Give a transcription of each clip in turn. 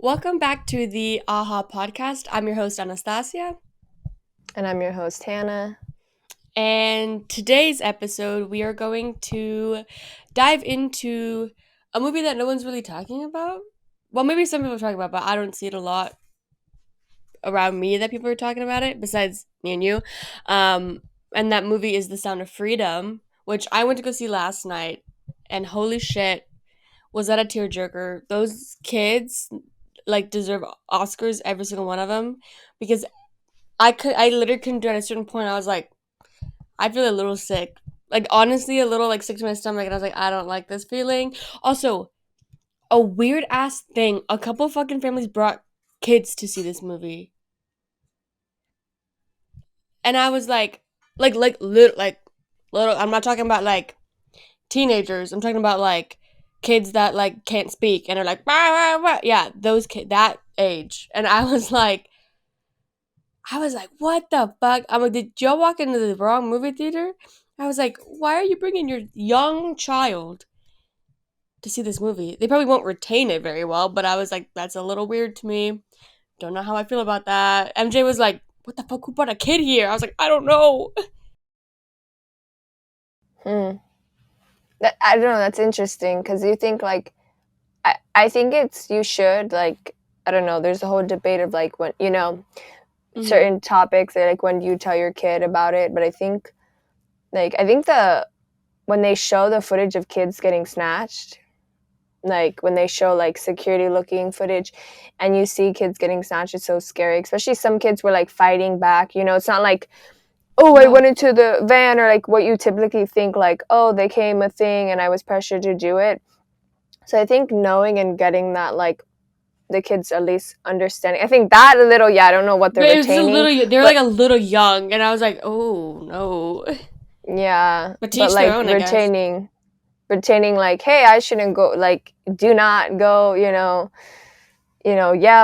Welcome back to the AHA podcast. I'm your host, Anastasia. And I'm your host, Hannah. And today's episode, we are going to dive into a movie that no one's really talking about. Well, maybe some people are talking about, but I don't see it a lot around me that people are talking about it, besides me and you. Um, and that movie is The Sound of Freedom, which I went to go see last night. And holy shit, was that a tearjerker? Those kids deserve Oscars, every single one of them, because I literally couldn't do it at a certain point. I was like, I feel a little sick. Like honestly, a little sick to my stomach, and I was like, I don't like this feeling. Also, a weird ass thing. A couple fucking families brought kids to see this movie, and I was little. I'm not talking about like teenagers. I'm talking about like kids that like can't speak and are like, bah, bah, bah. Yeah, those kids that age. And I was like, what the fuck? I'm like, did y'all walk into the wrong movie theater? I was like, why are you bringing your young child to see this movie? They probably won't retain it very well, but I was like, that's a little weird to me. Don't know how I feel about that. MJ was like, what the fuck? Who brought a kid here? I was like, I don't know. Hmm. I don't know. That's interesting because you think I think you should I don't know. There's a whole debate of like when Mm-hmm. certain topics that like when you tell your kid about it. But I think the when they show the footage of kids getting snatched, like when they show like security looking footage, and you see kids getting snatched, it's so scary. Especially some kids were like fighting back. It's not like oh, I No. went into the van, or like what you typically think, like, oh, they came a thing and I was pressured to do it. So I think knowing and getting that, like, the kids at least understanding. I think that a little, yeah, I don't know what they're But it was a retaining, little, they were but like a little young, and I was like, oh no. yeah, But but teach their like own, I guess. retaining like, hey, I shouldn't go, like, do not go, yell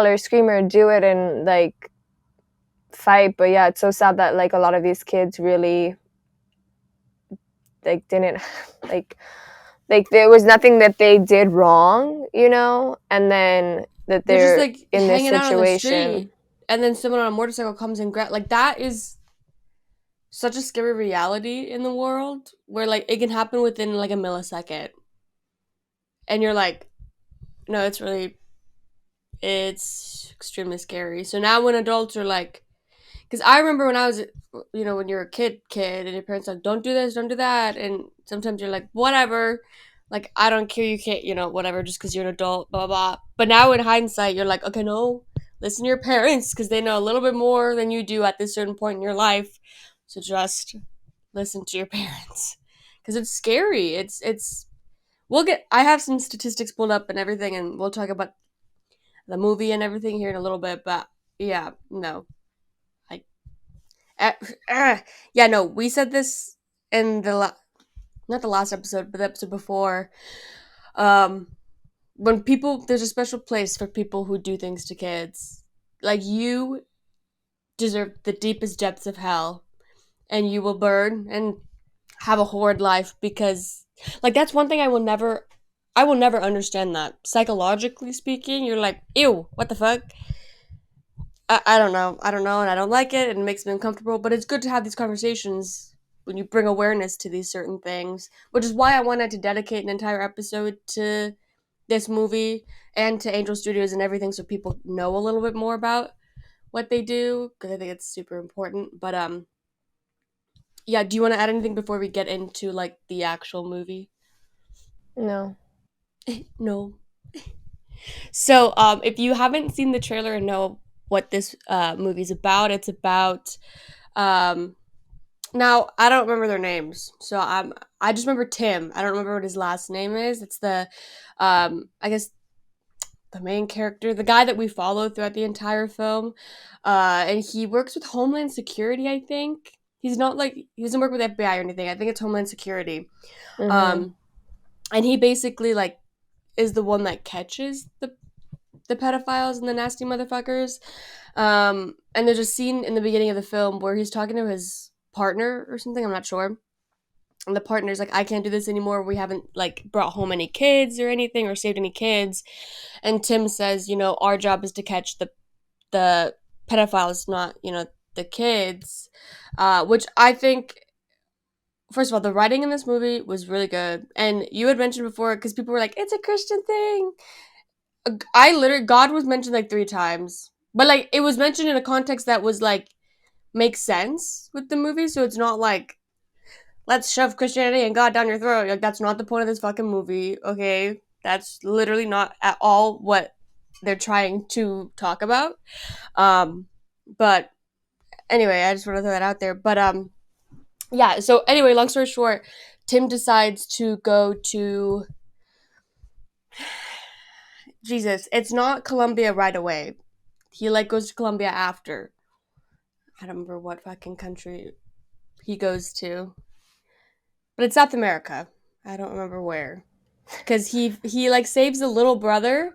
or scream or do it and like fight. But yeah, it's so sad that like a lot of these kids really like didn't like there was nothing that they did wrong, and then that They're just they're like in this hanging out on the situation. street, and then someone on a motorcycle comes and grab. Like that is such a scary reality in the world where like it can happen within like a millisecond, and you're like, no, it's extremely scary. So now when adults are like, because I remember when I was, when you're a kid, and your parents are like, don't do this, don't do that, and sometimes you're like, whatever, like I don't care, you can't, whatever, just because you're an adult, blah blah blah. But now in hindsight, you're like, okay, no, listen to your parents because they know a little bit more than you do at this certain point in your life. So just listen to your parents because it's scary. It's we'll get. I have some statistics pulled up and everything, and we'll talk about the movie and everything here in a little bit. But yeah, no, I Uh, yeah, no, we said this in not the last episode, but the episode before. Um, when people, there's a special place for people who do things to kids. Like you deserve the deepest depths of hell, and you will burn and have a horrid life because, like, that's one thing I will never understand that. Psychologically speaking, you're like, ew, what the fuck? I don't know. I don't know, and I don't like it, and it makes me uncomfortable. But it's good to have these conversations when you bring awareness to these certain things, which is why I wanted to dedicate an entire episode to this movie and to Angel Studios and everything, so people know a little bit more about what they do, because I think it's super important. But yeah. Do you want to add anything before we get into like the actual movie? No. No. So, if you haven't seen the trailer and know what this movie's about, it's about um now I don't remember their names, so I just remember Tim. I don't remember what his last name is. It's the I guess the main character, the guy that we follow throughout the entire film, and he works with Homeland Security. I think he's not like he doesn't work with FBI or anything. I think it's Homeland Security. Mm-hmm. Um, and he basically like is the one that catches the pedophiles and the nasty motherfuckers. And there's a scene in the beginning of the film where he's talking to his partner or something. I'm not sure. and the partner's like, I can't do this anymore. We haven't like brought home any kids or anything or saved any kids. And Tim says, our job is to catch the pedophiles, not, the kids. Which I think, first of all, the writing in this movie was really good. And you had mentioned before, because people were like, it's a Christian thing. I literally, God was mentioned like 3 times. But like, it was mentioned in a context that was like, makes sense with the movie. So it's not like, let's shove Christianity and God down your throat. Like, that's not the point of this fucking movie, okay? That's literally not at all what they're trying to talk about. Um, but anyway, I just want to throw that out there. But yeah. So anyway, long story short, Tim decides to go to Jesus. It's not Colombia right away. He like goes to Colombia after. I don't remember what fucking country he goes to, but it's South America. I don't remember where, because he like saves the little brother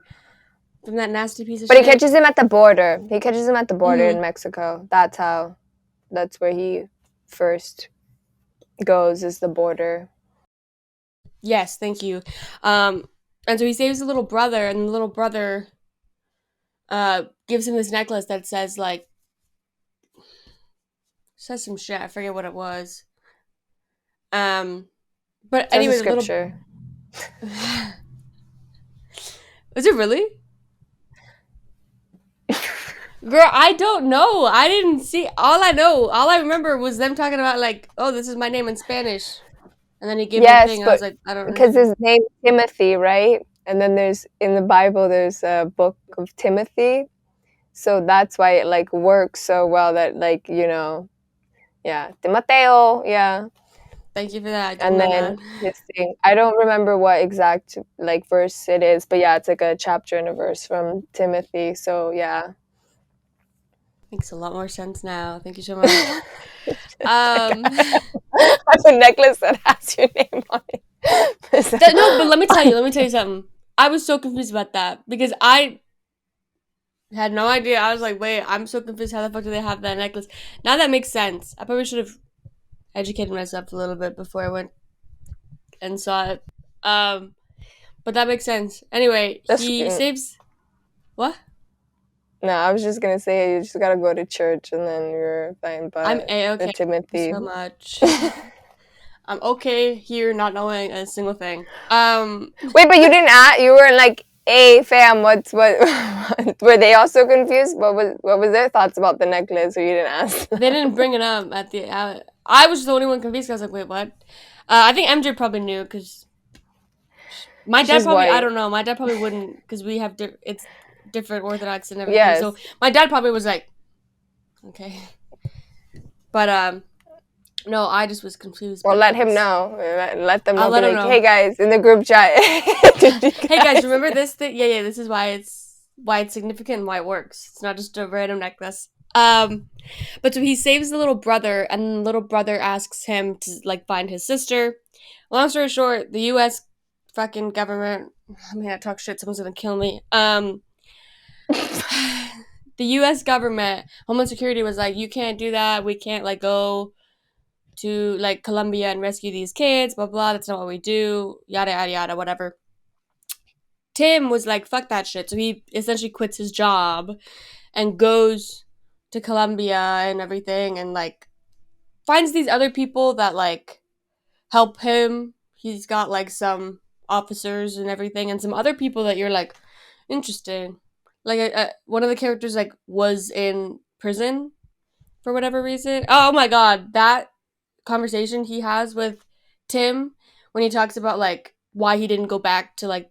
from that nasty piece of But he shit. catches him at the border. He catches him at the border Mm-hmm. in Mexico. That's where he first goes, is the border. Yes, thank you. Um, and so he saves the little brother, and the little brother gives him this necklace that says some shit. I forget what it was. Um, but Says a anyway, the little scripture. is it really? Girl, I don't know. I didn't see. All I remember was them talking about like, oh, this is my name in Spanish, and then he gave me a Yes, thing. I was but like, I don't because understand. his name is Timothy, right? And then there's in the Bible there's a book of Timothy. So that's why it like works so well that like, yeah, Timoteo, yeah. Thank you for that. I didn't And know then that. his thing. I don't remember what exact like verse it is, but yeah, it's like a chapter and a verse from Timothy. So yeah. Makes a lot more sense now. Thank you so much. Um, I have a necklace that has your name on it. no, but let me tell you something. I was so confused about that because I had no idea. I was like, wait, I'm so confused. How the fuck do they have that necklace? Now that makes sense. I probably should have educated myself a little bit before I went and saw it. Um, but that makes sense. Anyway, That's he saves what? no, I was just gonna say you just gotta go to church and then you're fine. I'm But a the okay. Thank you Timothy. so much. I'm okay here, not knowing a single thing. Wait, but you didn't ask. You weren't like, "Hey, fam, what's what?" Were they also confused? What was their thoughts about the necklace? Or you didn't ask? They didn't bring it up at the. I was the only one confused. 'Cause I was like, wait, what? I think MJ probably knew because my dad She's probably. I white. don't know. My dad probably wouldn't because we have it's different Orthodox and everything. So Yes. my dad probably was like, okay, but no, I just was confused. Well, But let him that's. know. Let them I'll know. Be let him like, know. "Hey guys, in the group chat, did you Hey guys, guys?" remember this thing? Yeah, yeah. This is why it's significant and why it works. It's not just a random necklace. But so he saves the little brother, and the little brother asks him to like find his sister. Long story short, the U.S. fucking government. I mean, I talk shit. Someone's gonna kill me. The U.S. government, Homeland Security was like, you can't do that. We can't like go to like Colombia and rescue these kids. Blah blah. That's not what we do. Yada yada yada. Whatever. Tim was like, fuck that shit. So he essentially quits his job and goes to Colombia and everything and like finds these other people that like help him. He's got like some officers and everything and some other people that you're like, interesting. Like one of the characters like was in prison for whatever reason. Oh my god, that conversation he has with Tim when he talks about like why he didn't go back to like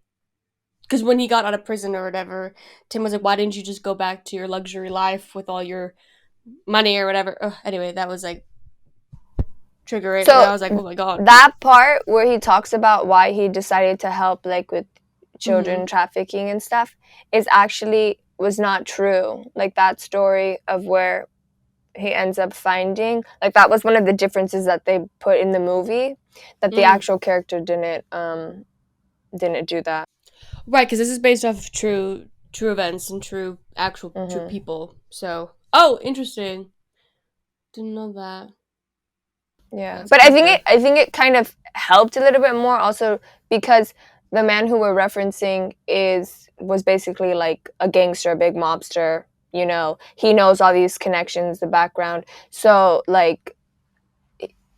because when he got out of prison or whatever, Tim was like, "Why didn't you just go back to your luxury life with all your money or whatever?" Ugh, anyway, that was like triggering, and So I was like, "Oh my god." that part where he talks about why he decided to help like with Mm-hmm. children trafficking and stuff is actually was not true. Like that story of where he ends up finding like that was one of the differences that they put in the movie that the Mm. actual character didn't do that. Right, because this is based off of true events and true Hmm. people. So, oh, interesting. Didn't know that. Yeah, That's but fucked up. I think it kind of helped a little bit more also because the man who we're referencing is was basically like a gangster, a big mobster. You know, he knows all these connections, the background. So like,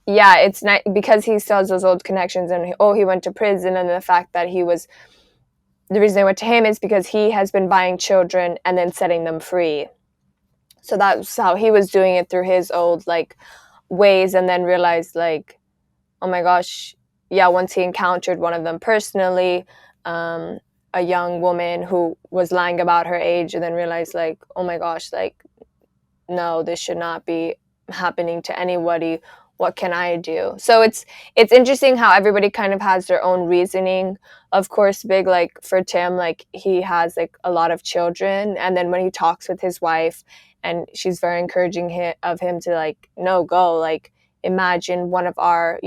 yeah, it's not because he still has those old connections, and oh, he went to prison, and the fact that he was the reason they went to him is because he has been buying children and then setting them free. So that's how he was doing it through his old like ways, and then realized like, oh my gosh, yeah, once he encountered one of them personally, um, a young woman who was lying about her age, and then realized like, oh my gosh, like, no, this should not be happening to anybody. What can I do? So it's interesting how everybody kind of has their own reasoning. Of course, big like for Tim, like he has like a lot of children, and then when he talks with his wife, and she's very encouraging of him to like, no, go, like imagine one of our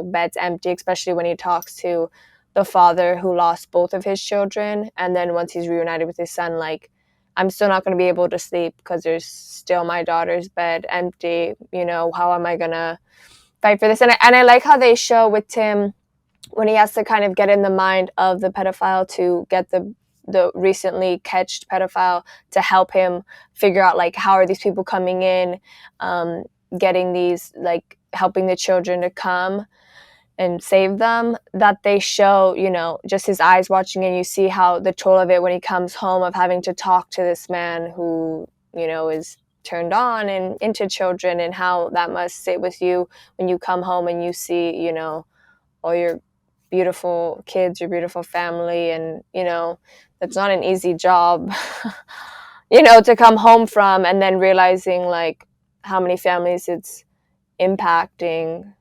beds empty, especially when he talks to the father who lost both of his children, and then once he's reunited with his son, like I'm still not going to be able to sleep because there's still my daughter's bed empty. How am I going to fight for this? And I like how they show with Tim when he has to kind of get in the mind of the pedophile to get the recently catched pedophile to help him figure out like how are these people coming in, getting these like helping the children to come and save them, that they show, just his eyes watching, and you see how the toll of it when he comes home of having to talk to this man who, is turned on and into children, and how that must sit with you when you come home and you see, all your beautiful kids, your beautiful family, and, that's not an easy job, to come home from, and then realizing like how many families it's impacting.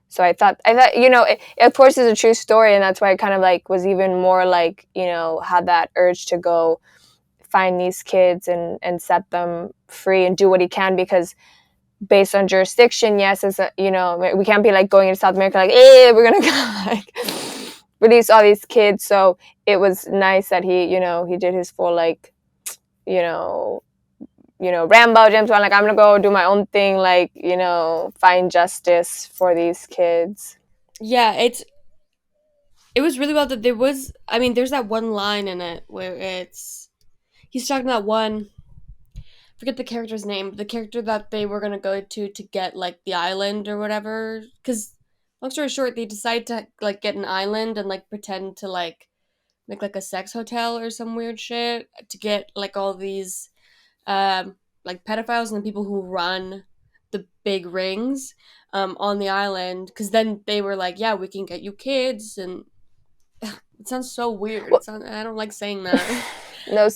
So I thought, it, of course, it's a true story, and that's why I kind of like was even more like, had that urge to go find these kids and set them free and do what he can, because based on jurisdiction, yes, as a, we can't be like going into South America like, we're gonna go, like release all these kids. So it was nice that he did his full like, you know, Rambo James Bond, like I'm gonna go do my own thing, like, find justice for these kids. Yeah, it was really well that there was. I mean, there's that one line in it where he's talking about one. Forget the character's name. The character that they were gonna go to get like the island or whatever. Because long story short, they decide to like get an island and like pretend to like make like a sex hotel or some weird shit to get like all these like pedophiles and the people who run the big rings on the island. Because then they were like, yeah, we can get you kids, and it sounds so weird. Well, I don't like saying that. no,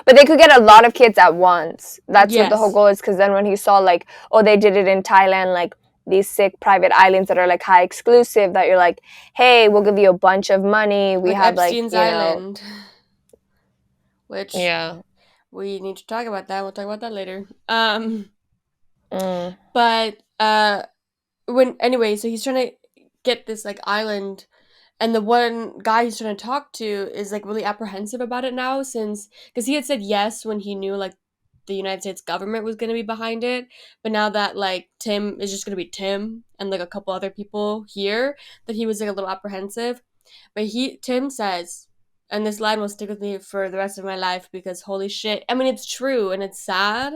but they could get a lot of kids at once. That's what the whole Yes, goal is. Because then when he saw like, oh, they did it in Thailand, like these sick private islands that are like high exclusive, that you're like, hey, we'll give you a bunch of money. We like have like, Epstein's Island, which yeah. we need to talk about that. We'll talk about that later. Mm. But when anyway, so he's trying to get this like island, and the one guy he's trying to talk to is like really apprehensive about it now, since because he had said yes when he knew like the United States government was going to be behind it, but now that like Tim is just going to be Tim and like a couple other people here, that he was like a little apprehensive. But Tim says, and this line will stick with me for the rest of my life because holy shit, I mean it's true and it's sad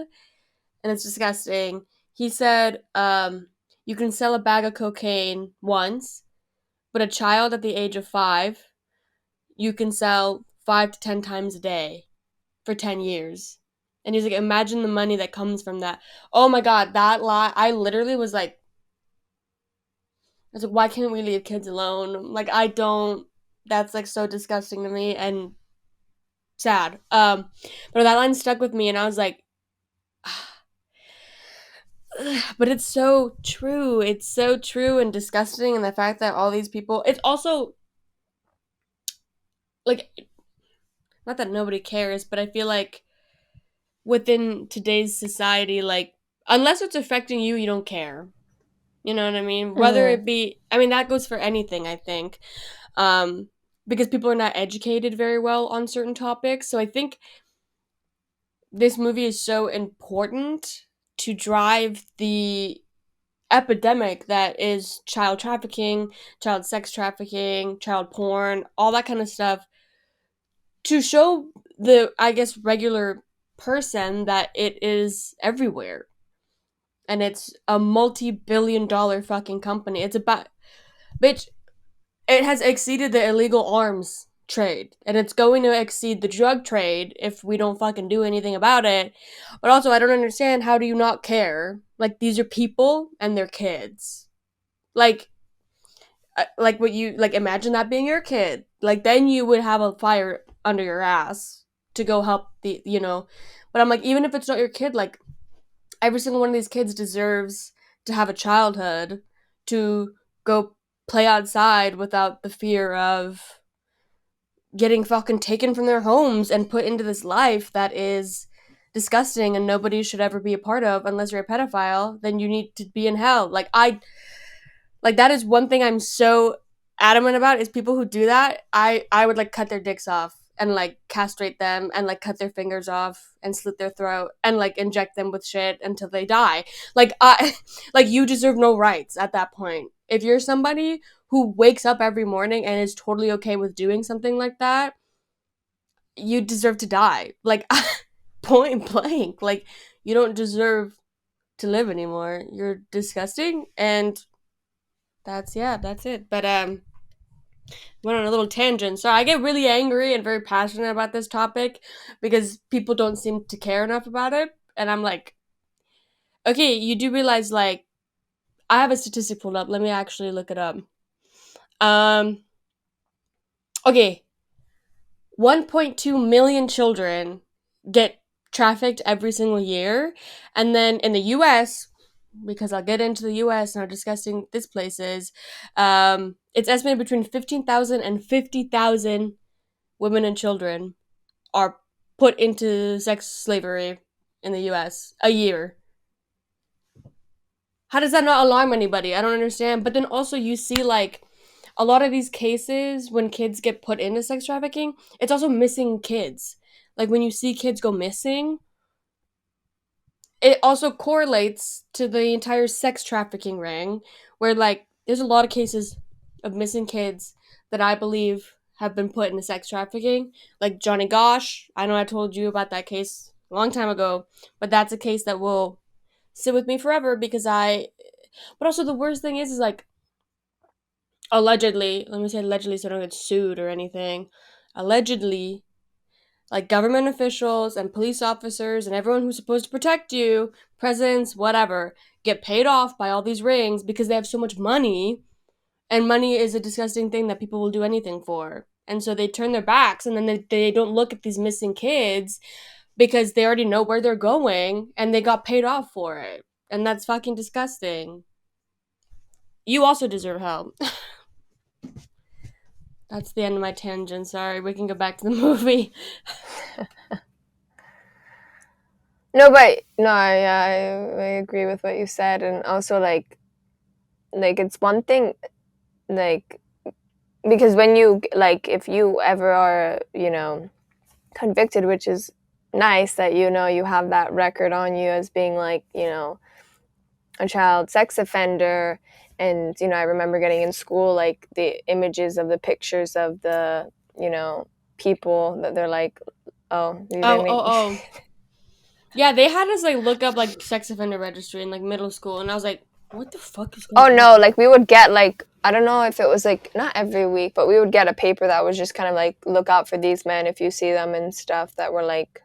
and it's disgusting. He said, you can sell a bag of cocaine once, but a child at the age of 5, you can sell 5 to 10 times a day for 10 years. And he's like, imagine the money that comes from that. Oh my god, that lie! I literally was like, why can't we leave kids alone? Like, I don't. That's like so disgusting to me and sad. But that line stuck with me, and I was like, but it's so true. It's so true and disgusting, and the fact that all these people. It's also like, not that nobody cares, but I feel like within today's society, like unless it's affecting you, you don't care. You know what I mean? Whether Mm-hmm. it be, I mean, that goes for anything, I think. Um, because people are not educated very well on certain topics. So I think this movie is so important to drive the epidemic that is child trafficking, child sex trafficking, child porn, all that kind of stuff, to show the, I guess, regular person that it is everywhere. And it's a multi-billion-dollar fucking company. It's about, bitch, it has exceeded the illegal arms trade, and it's going to exceed the drug trade if we don't fucking do anything about it. But also, I don't understand, how do you not care? Like, these are people and they're kids. Like what you like, imagine that being your kid. Like, then you would have a fire under your ass to go help the. But I'm like, even if it's not your kid, like, every single one of these kids deserves to have a childhood, to go play outside without the fear of getting fucking taken from their homes and put into this life that is disgusting and nobody should ever be a part of. Unless you're a pedophile, then you need to be in hell. Like, that is one thing I'm so adamant about, is people who do that. I would like cut their dicks off and like castrate them and like cut their fingers off and slit their throat and like inject them with shit until they die. Like, I like, you deserve no rights at that point. If you're somebody who wakes up every morning and is totally okay with doing something like that, you deserve to die. Like, point blank. Like, you don't deserve to live anymore. You're disgusting, and that's it. But went on a little tangent. So I get really angry and very passionate about this topic because people don't seem to care enough about it. And I'm like, okay, you do realize, like, I have a statistic pulled up. Let me actually look it up. Um, okay, 1.2 million children get trafficked every single year. And then in the US, because I'll get into the US and how disgusting this place is, it's estimated between 15,000 and 50,000 women and children are put into sex slavery in the US a year. How does that not alarm anybody? I don't understand. But then also, you see, like, a lot of these cases when kids get put into sex trafficking, it's also missing kids. Like, when you see kids go missing, it also correlates to the entire sex trafficking ring, where, like, there's a lot of cases of missing kids that I believe have been put into sex trafficking. Like Johnny Gosh, I know I told you about that case a long time ago, but that's a case that will sit with me forever because I. But also, the worst thing is like, allegedly, let me say allegedly so I don't get sued or anything. Allegedly, like, government officials and police officers and everyone who's supposed to protect you, presidents, whatever, get paid off by all these rings because they have so much money, and money is a disgusting thing that people will do anything for. And so they turn their backs, and then they don't look at these missing kids because they already know where they're going and they got paid off for it. And that's fucking disgusting. You also deserve help. That's the end of my tangent. Sorry, we can go back to the movie. No, but no, I agree with what you said, and also like it's one thing, like, because when you, like, if you ever are, convicted, which is nice that you have that record on you as being, like, a child sex offender. And I remember getting in school, like, the images of the pictures of the people that they're like, oh, these Oh, are me. oh, oh. Yeah, they had us like look up like sex offender registry in like middle school, and I was like, what the fuck is Oh going no, on? like, we would get, like, I don't know if it was, like, not every week, but we would get a paper that was just kind of like, look out for these men if you see them and stuff, that were like,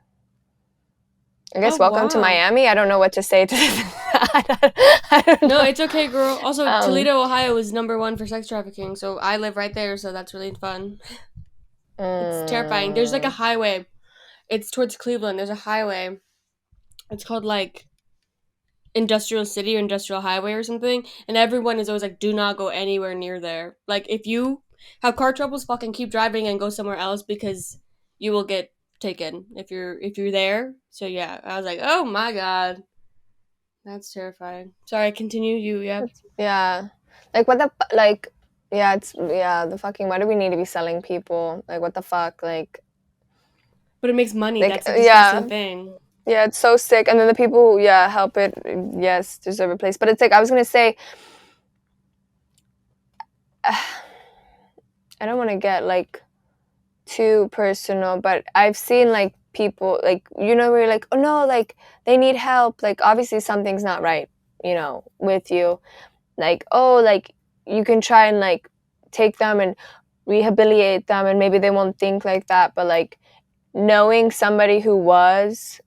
I Oh guess, welcome to wow. Miami. I don't know what to say to I don't No, know. it's okay, girl. Also, Um, Toledo, Ohio is #1 for sex trafficking, so I live right there, so that's really fun. It's terrifying. There's like a mm, highway. It's towards Cleveland. There's a highway. It's called like Industrial City or Industrial Highway or something, and everyone is always like, do not go anywhere near there. Like, if you have car troubles, fucking keep driving and go somewhere else because you will get taken if you're there. So yeah, I was like, oh my god, that's terrifying. Sorry, continue. Yeah. yeah. Like, what the, like, yeah, it's, yeah, the fucking, why do we need to be selling people? Like, what the fuck? Like, But it makes money. That's a disgusting yeah. thing. Yeah, it's so sick. And then the people who, yeah, help it, yes, deserve a place. But it's like, I was going to say, I don't want to get like too personal, but I've seen like people, like, where you're like, oh no, like they need help. Like, obviously something's not right, with you. Like, oh, like you can try and like take them and rehabilitate them, and maybe they won't think like that. But like knowing somebody who was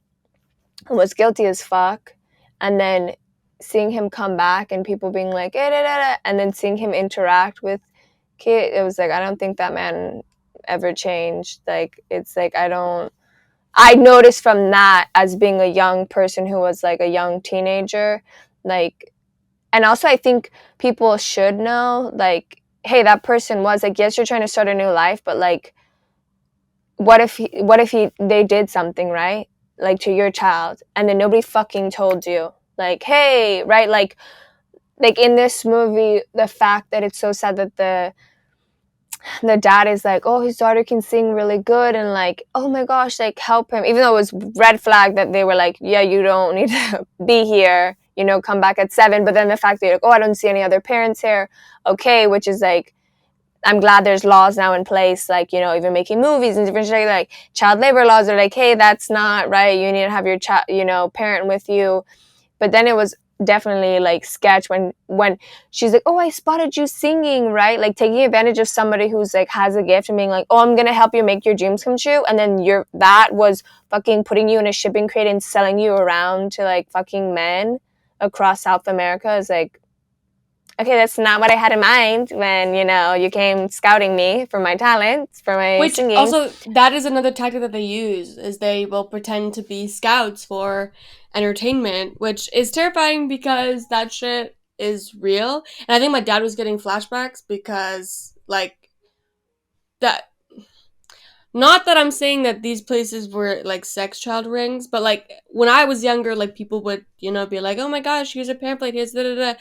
guilty as fuck, and then seeing him come back and people being like, eh, da, da, da, and then seeing him interact with kid, it was like, I don't think that man ever changed. Like, it's like, I noticed from that, as being a young person who was like a young teenager, like, and also I think people should know, like, hey, that person was like, yes, you're trying to start a new life, but like, what if they did something, right? Like, to your child, and then nobody fucking told you. Like, hey, right? Like in this movie, the fact that it's so sad that the dad is like, oh, his daughter can sing really good, and like, oh my gosh, like help him, even though it was red flag that they were like, yeah, you don't need to be here, come back at 7. But then the fact that you're like, oh, I don't see any other parents here, okay, which is like, I'm glad there's laws now in place, like, even making movies and different shit, like child labor laws are like, hey, that's not right, you need to have your child, parent with you. But then it was definitely like sketch when she's like, oh, I spotted you singing, right? Like taking advantage of somebody who's like has a gift and being like, oh, I'm gonna help you make your dreams come true. And then that was fucking putting you in a shipping crate and selling you around to like fucking men across South America. Is like, okay, that's not what I had in mind when, you came scouting me for my talents, for my Which singing. also, that is another tactic that they use, is they will pretend to be scouts for entertainment, which is terrifying because that shit is real. And I think my dad was getting flashbacks because like that, not that I'm saying that these places were like sex child rings, but like when I was younger, like people would, be like, "Oh my gosh, here's a pamphlet, here's da da da."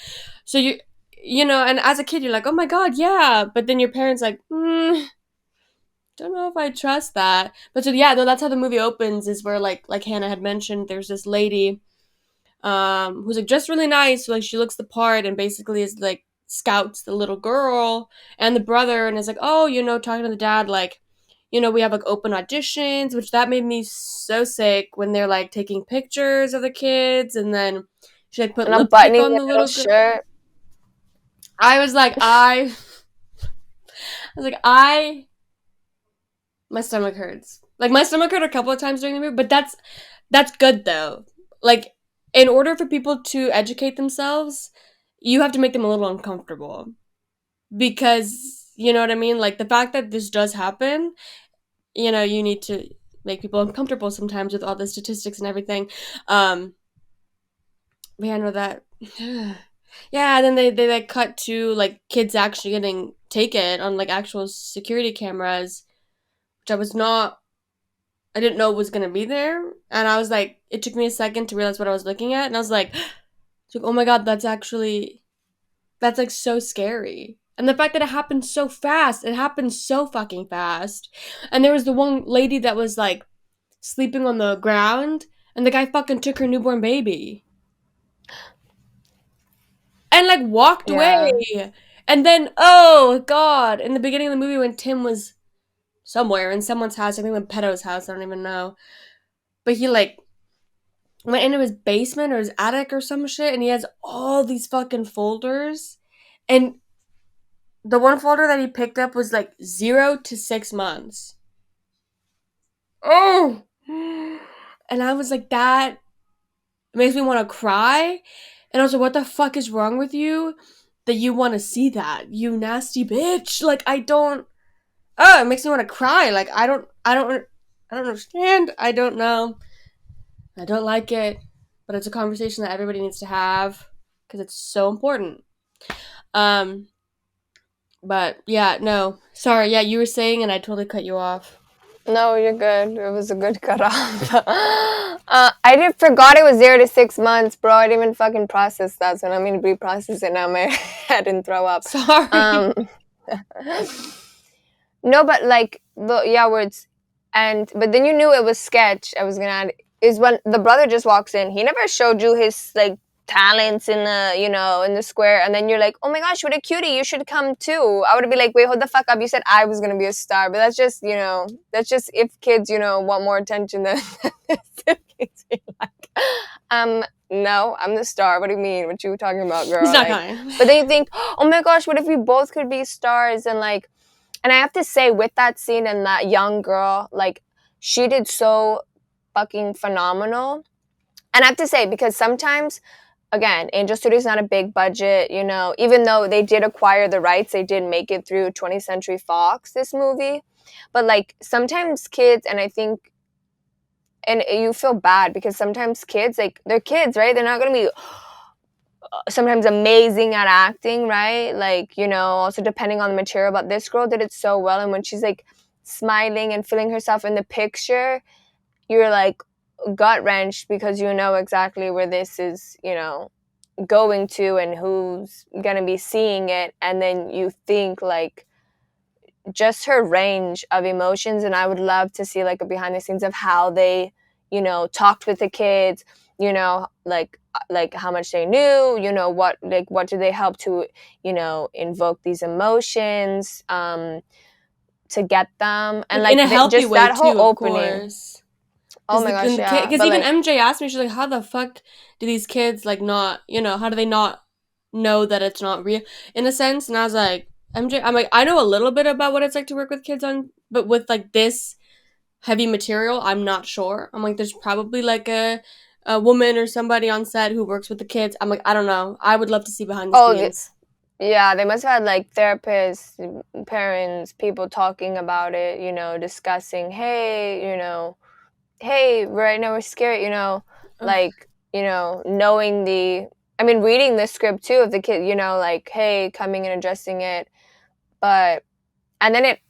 So and as a kid, you're like, "Oh my god, yeah," but then your parents like, don't know if I trust that. But so yeah, no, that's how the movie opens. Is where like Hannah had mentioned, there's this lady, who's like just really nice. So, like she looks the part and basically is like scouts the little girl and the brother and is like, oh, talking to the dad like, we have like open auditions, which that made me so sick when they're like taking pictures of the kids and then she like put And I'm lipstick buttoning on your the little little girl. shirt. I was like, I was like, my stomach hurts. Like my stomach hurt a couple of times during the movie, but that's good though. Like in order for people to educate themselves, you have to make them a little uncomfortable because you know what I mean. Like the fact that this does happen, you need to make people uncomfortable sometimes with all the statistics and everything. But yeah, I know that. Yeah, then they like cut to like kids actually getting taken on like actual security cameras, which I didn't know was gonna be there, and I was like, it took me a second to realize what I was looking at, and I was like, oh my god, that's like so scary, and the fact that it happened so fast, it happened so fucking fast, and there was the one lady that was like sleeping on the ground, and the guy fucking took her newborn baby, and like walked away, Yeah. and then oh god, in the beginning of the movie when Tim was somewhere in someone's house, I think in Peto's house, I don't even know, but he like went into his basement or his attic or some shit, and he has all these fucking folders. And the one folder that he picked up was like 0 to 6 months. Oh! And I was like, that makes me want to cry. And also, what the fuck is wrong with you that you want to see that? You nasty bitch. Like, I don't. Oh, it makes me want to cry. Like, I don't understand. I don't know. I don't like it, but it's a conversation that everybody needs to have because it's so important. Um, but yeah, no, sorry. Yeah, you were saying, and I totally cut you off. No, you're good. It was a good cutoff. I did forgot it was 0 to 6 months, bro. I didn't even fucking process that, so I mean to reprocess it now in my head and throw up. Sorry. Um, no, but like yeah, words, but then you knew it was sketch. I was gonna add. is when the brother just walks in. He never showed you his like talents in the, you know, in the square, and then you're like, oh my gosh, what a cutie, you should come too. I would be like, wait, hold the fuck up, you said I was gonna be a star. But that's just, you know, that's just if kids, you know, want more attention than kids be like, no, I'm the star, what do you mean, what you talking about, He's girl? not Like, coming. but then you think, oh my gosh, what if we both could be stars? And like, and I have to say, with that scene and that young girl, like, she did so fucking phenomenal. And I have to say, because sometimes, again, Angel Studio is not a big budget, you know, even though they did acquire the rights, they did make it through 20th Century Fox, this movie. But like, sometimes kids, and I think, and you feel bad because sometimes kids, like, they're kids, right? They're not going to be sometimes amazing at acting, right? Like, you know, also depending on the material. But this girl did it so well. And when she's like smiling and feeling herself in the picture, you're like gut wrenched because you know exactly where this is, you know, going to and who's gonna be seeing it. And then you think like just her range of emotions. And I would love to see like a behind the scenes of how they, you know, talked with the kids, you know, like how much they knew, you know, what did they help to, you know, invoke these emotions to get them. And Like in like a healthy just way that whole too, of opening. course. Oh Because my gosh, yeah. because But even like, MJ asked me, she's like, how the fuck do these kids like not, you know, how do they not know that it's not real in a sense? And I was like, MJ, I'm like, I know a little bit about what it's like to work with kids on, but with like this heavy material, I'm not sure. I'm like, there's probably like a woman or somebody on set who works with the kids. I'm like, I don't know. I would love to see behind the oh, scenes. yeah, they must have had like therapists, parents, people talking about it, you know, discussing, hey, you know, hey, right now we're scared, you know, Ugh. like, you know, knowing I mean, reading the script too of the kid, you know, like, hey, coming and addressing it. But, and then it,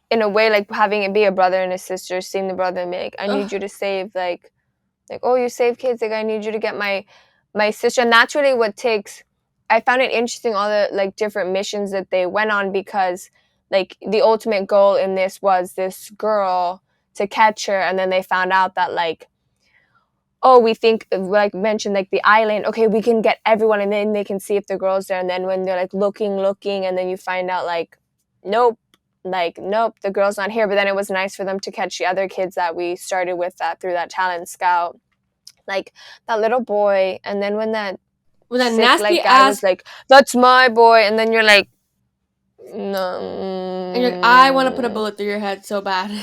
in a way, like having it be a brother and a sister, seeing the brother and be like, I Ugh. need you to save, like, oh, you save kids, like I need you to get my sister. And that's really what takes, I found it interesting, all the like different missions that they went on, because like the ultimate goal in this was this girl to catch her. And then they found out that like, oh, we think, like mentioned, like the island, okay, we can get everyone and then they can see if the girl's there. And then when they're like looking and then you find out like, nope, like nope, the girl's not here. But then it was nice for them to catch the other kids that we started with that through that talent scout, like that little boy. And then when that When that sick nasty like guy was ass, like, that's my boy, and then you're like, and you're like, I want to put a no. bullet through your head so bad. Like,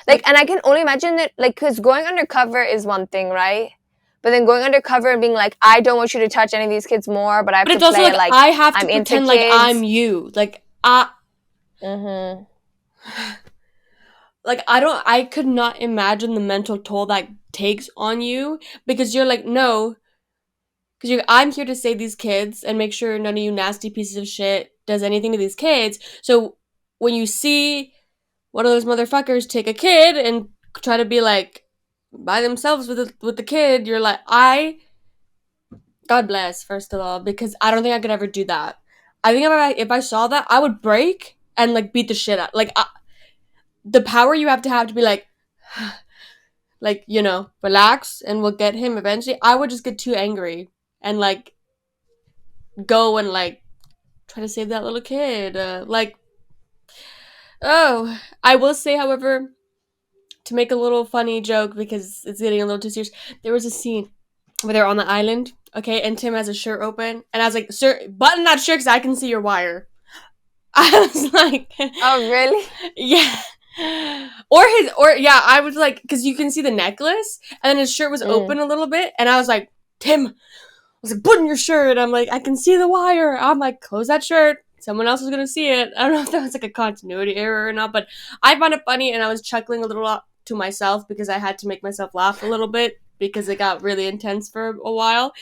Like, and I can only imagine that, like, because going undercover is one thing, right? But then going undercover and being like, I don't want you to touch any of these kids more, but I have but to it's also play like it like I have to I'm into pretend like I'm kids. you. Like I Mm-hmm. like I could not imagine the mental toll that takes on you because you're like, no, because you're I'm here to save these kids and make sure none of you nasty pieces of shit does anything to these kids. So when you see one of those motherfuckers take a kid and try to be like by themselves with the kid, you're like, I God bless, first of all, because I don't think I could ever do that. I think if I saw that, I would break and like beat the shit out. Like the power you have to be like, you know, relax and we'll get him eventually. I would just get too angry and like go and like try to save that little kid. Oh, I will say, however, to make a little funny joke because it's getting a little too serious. There was a scene where they're on the island, okay, and Tim has his shirt open, and I was like, "Sir, button that shirt because I can see your wire." I was like, Oh, really? yeah. Or yeah, I was like, because you can see the necklace, and then his shirt was Mm. open a little bit, and I was like, Tim, I was like, button your shirt. I'm like, I can see the wire. I'm like, close that shirt. Someone else is gonna see it. I don't know if that was like a continuity error or not, but I found it funny, and I was chuckling a little to myself because I had to make myself laugh a little bit because it got really intense for a while.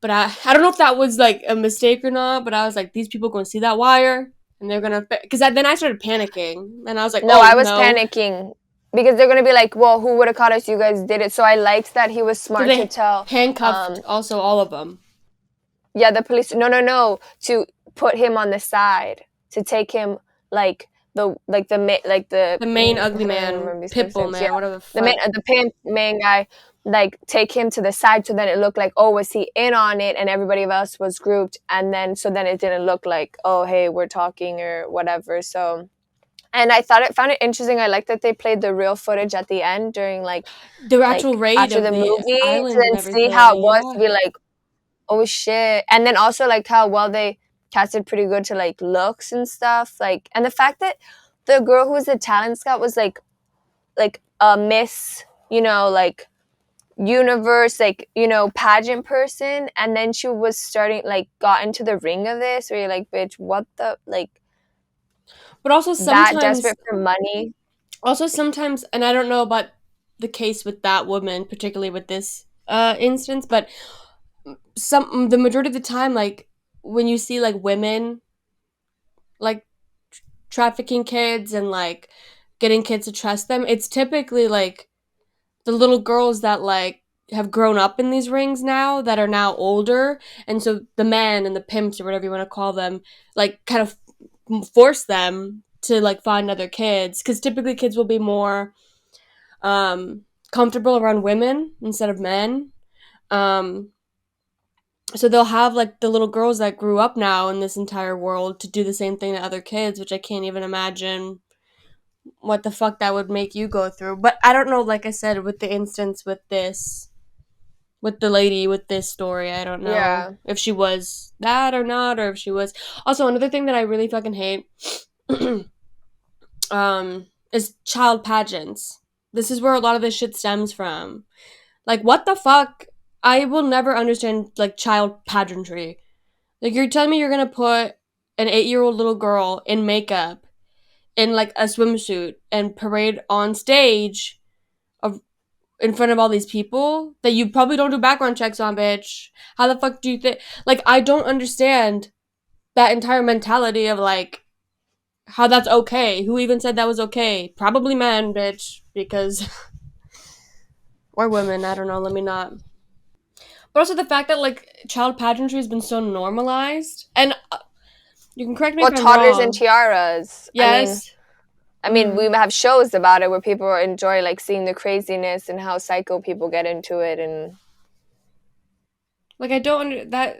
But I don't know if that was like a mistake or not. But I was like, these people gonna see that wire and they're gonna because then I started panicking and I was like, No, oh I was no. panicking because they're gonna be like, well, who would have caught us? You guys did it. So I liked that he was So smart to they tell. handcuffed also all of them. Yeah, the police. No, no, no. To put him on the side, to take him like The main ugly I don't even man, remember these kids' Pitbull names. Yeah, man, whatever the the main fuck. main guy, like take him to the side, so then it looked like, oh, was he in on it, and everybody else was grouped, and then so then it didn't look like, oh, hey, we're talking or whatever. So, and I found it interesting. I like that they played the real footage at the end during The actual like raid after of the the movie to island and then see how it everything, was to yeah. be like, oh shit. And then also like how well they casted pretty good to like looks and stuff. Like, and the fact that the girl who was the talent scout was like a miss, like universe, like, pageant person, and then she was starting like got into the ring of this where you're like, bitch, what the, like, But that desperate for money. sometimes, and I don't know about the case with that woman, particularly with this instance, but the majority of the time, like when you see like women like trafficking kids and like getting kids to trust them, it's typically like the little girls that like have grown up in these rings now that are now older, and so the men and the pimps or whatever you want to call them like kind of force them to like find other kids, because typically kids will be more um comfortable around women instead of men. um so they'll have like the little girls that grew up now in this entire world to do the same thing to other kids, which I can't even imagine what the fuck that would make you go through. But I don't know, like I said, with the instance with the lady with this story, I don't know Yeah. if she was that or not, or if she was. Also, another thing that I really fucking hate is child pageants. This is where a lot of this shit stems from. Like, what the fuck? I will never understand like child pageantry. Like, you're telling me you're gonna put an 8-year-old little girl in makeup in like a swimsuit and parade on stage of in front of all these people that you probably don't do background checks on, bitch. How the fuck do you think? Like, I don't understand that entire mentality of like how that's okay. Who even said that was okay? Probably men, bitch, because or women. I don't know. Let me not. But also the fact that like child pageantry has been so normalized, and you can correct me if Well, I'm toddlers and wrong. tiaras. I mean, Yes. we Mm-hmm. have shows about it where people enjoy like seeing the craziness and how psycho people get into it, and Like I don't that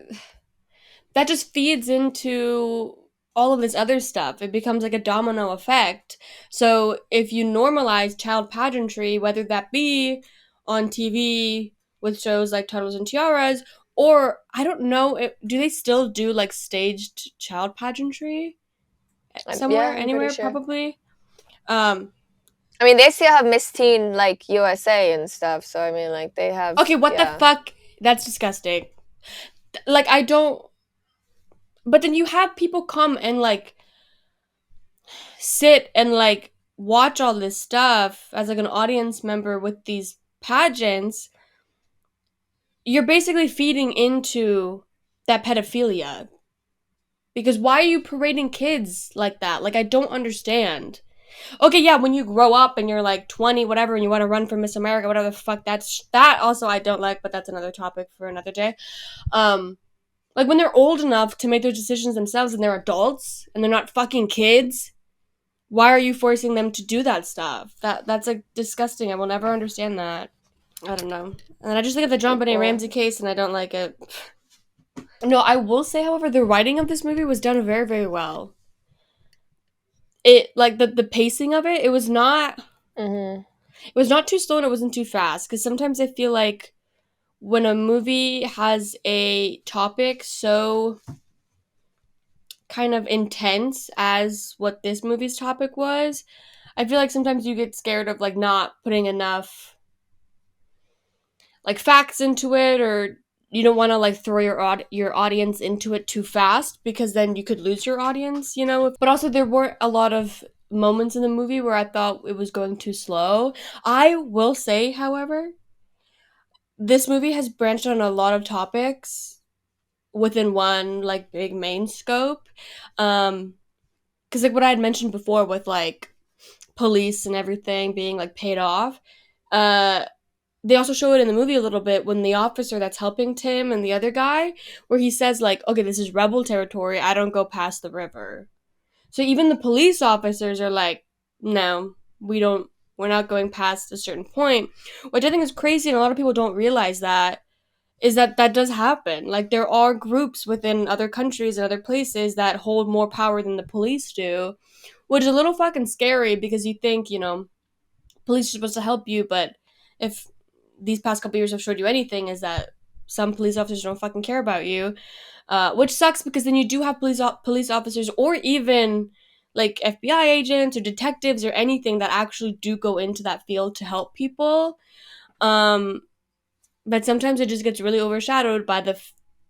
just feeds into all of this other stuff. It becomes like a domino effect. So if you normalize child pageantry, whether that be on TV with shows like Toddlers and Tiaras, or I don't know, do they still do like staged child pageantry yeah, somewhere, I'm pretty anywhere, sure. probably? Um, I mean, they still have Miss Teen like USA and stuff. So I mean, like they have, okay, what the yeah. fuck? That's disgusting. Like I don't. But then you have people come and like sit and like watch all this stuff as like an audience member with these pageants. You're basically feeding into that pedophilia, because why are you parading kids like that? Like I don't understand. Okay, yeah, when you grow up and you're like 20 whatever and you want to run for Miss America, whatever the fuck, that also I don't like, but that's another topic for another day. um like when they're old enough to make those decisions themselves and they're adults and they're not fucking kids, why are you forcing them to do that stuff? That's like disgusting. I will never understand that. I don't know. And then I just think of the John Benet People. Ramsey case, and I don't like it. No, I will say, however, the writing of this movie was done very, very well. It like the pacing of it. Hmm. It was not too slow and it wasn't too fast. Because sometimes I feel like when a movie has a topic so kind of intense as what this movie's topic was, I feel like sometimes you get scared of like not putting enough like facts into it, or you don't want to like throw your audience into it too fast, because then you could lose your audience, you know. But also there were a lot of moments in the movie where I thought it was going too slow. I will say, however, this movie has branched on a lot of topics within one like big main scope. Because like what I had mentioned before with like police and everything being like paid off, uh they also show it in the movie a little bit when the officer that's helping Tim and the other guy, where he says like, okay, this is rebel territory, I don't go past the river. So even the police officers are like, no, we're not going past a certain point, which I think is crazy, and a lot of people don't realize that is that that does happen. Like there are groups within other countries and other places that hold more power than the police do, which is a little fucking scary because you think, police are supposed to help you, but if these past couple years have showed you anything, is that some police officers don't fucking care about you, which sucks because then you do have police officers or even like FBI agents or detectives or anything that actually do go into that field to help people. Um, but sometimes it just gets really overshadowed by the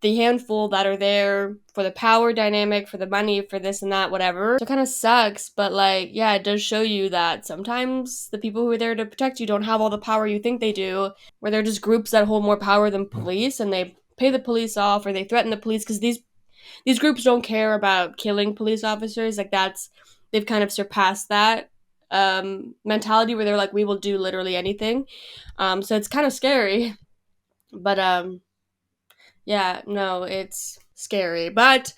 handful that are there for the power dynamic, for the money, for this and that, whatever. So it kind of sucks, but like, yeah, it does show you that sometimes the people who are there to protect you don't have all the power you think they do, where they're just groups that hold more power than police and they pay the police off or they threaten the police because these groups don't care about killing police officers. Like they've kind of surpassed that mentality where they're like, we will do literally anything. So it's kind of scary. But yeah, no, it's scary. But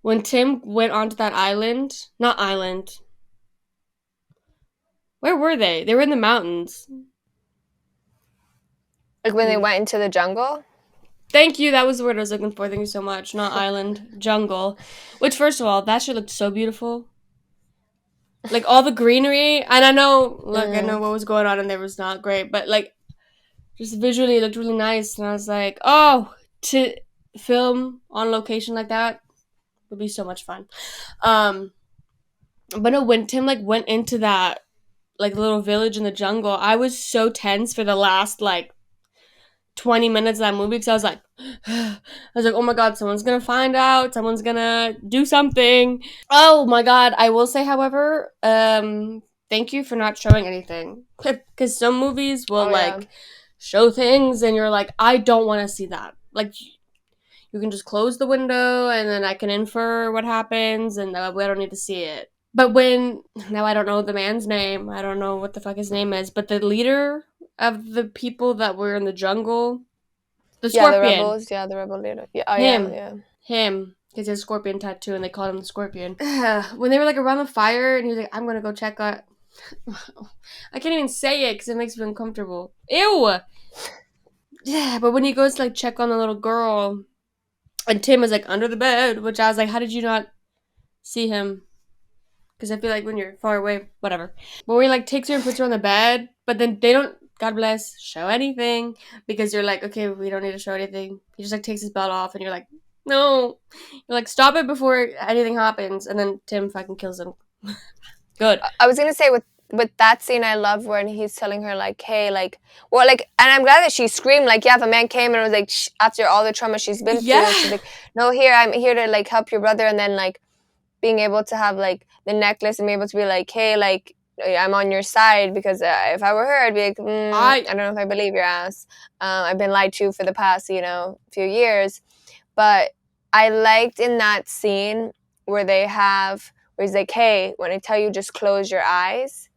when Tim went onto that island, not island, where were they? They were in the mountains. Like when they went into the jungle. Thank you. That was the word I was looking for. Thank you so much. Not island, jungle. Which, first of all, that shit looked so beautiful. Like all the greenery, and I know, look, I know what was going on, and there was not great, but like just visually, it looked really nice, and I was like, oh, to film on location like that would be so much fun. Um, but no, when Tim like went into that like little village in the jungle, I was so tense for the last like 20 minutes of that movie because I was like, oh my god, someone's gonna find out, someone's gonna do something. Oh my god, I will say, however, thank you for not showing anything because some movies will Oh yeah. like show things and you're like, I don't want to see that. Like, you can just close the window and then I can infer what happens and we don't need to see it. But when, now I don't know the man's name, I don't know what the fuck his name is, but the leader of the people that were in the jungle, the Yeah, the scorpion, rebels. Yeah, the rebel leader. Yeah, oh yeah, him, yeah. him, because he has a scorpion tattoo and they called him the scorpion. When they were like around the fire and he was like, I'm gonna go check out. I can't even say it because it makes me uncomfortable. Ew! Yeah, but when he goes to like check on the little girl, and Tim was like under the bed, which I was like, how did you not see him? Because I feel like when you're far away, whatever. But when he like takes her and puts her on the bed, but then they don't, God bless, show anything because you're like, okay, we don't need to show anything. He just like takes his belt off, and you're like, no, you're like, stop it before anything happens, and then Tim fucking kills him. Good. I was gonna say with that scene, I love when he's telling her like, hey, like, well, like, and I'm glad that she screamed like, yeah, the man came and was like, after all the trauma she's been through, Yeah. and she's like, no, here, I'm here to like help your brother, and then like being able to have like the necklace and be able to be like, hey, like, I'm on your side because if I were her, I'd be like, I don't know if I believe your ass. I've been lied to for the past, few years. But I liked in that scene where where he's like, hey, when I tell you, just close your eyes.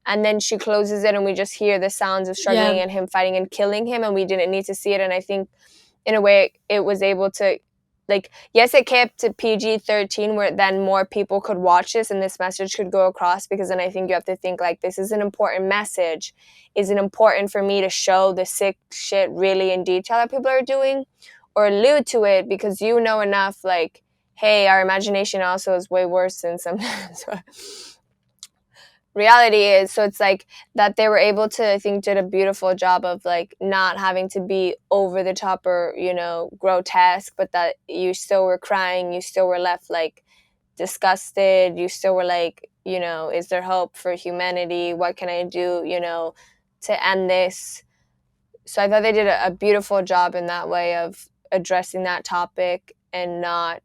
And then she closes it and we just hear the sounds of struggling Yeah. and him fighting and killing him. And we didn't need to see it. And I think in a way it was able to, like, yes, it kept to PG-13 where then more people could watch this and this message could go across, because then I think you have to think like, this is an important message. Is it important for me to show the sick shit really in detail that people are doing, or allude to it because you know enough, like, hey, our imagination also is way worse than sometimes reality is. So it's like that they were able to, I think, did a beautiful job of like not having to be over the top or grotesque, but that you still were crying, you still were left like disgusted, you still were like, is there hope for humanity, what can I do to end this. So I thought they did a beautiful job in that way of addressing that topic, and not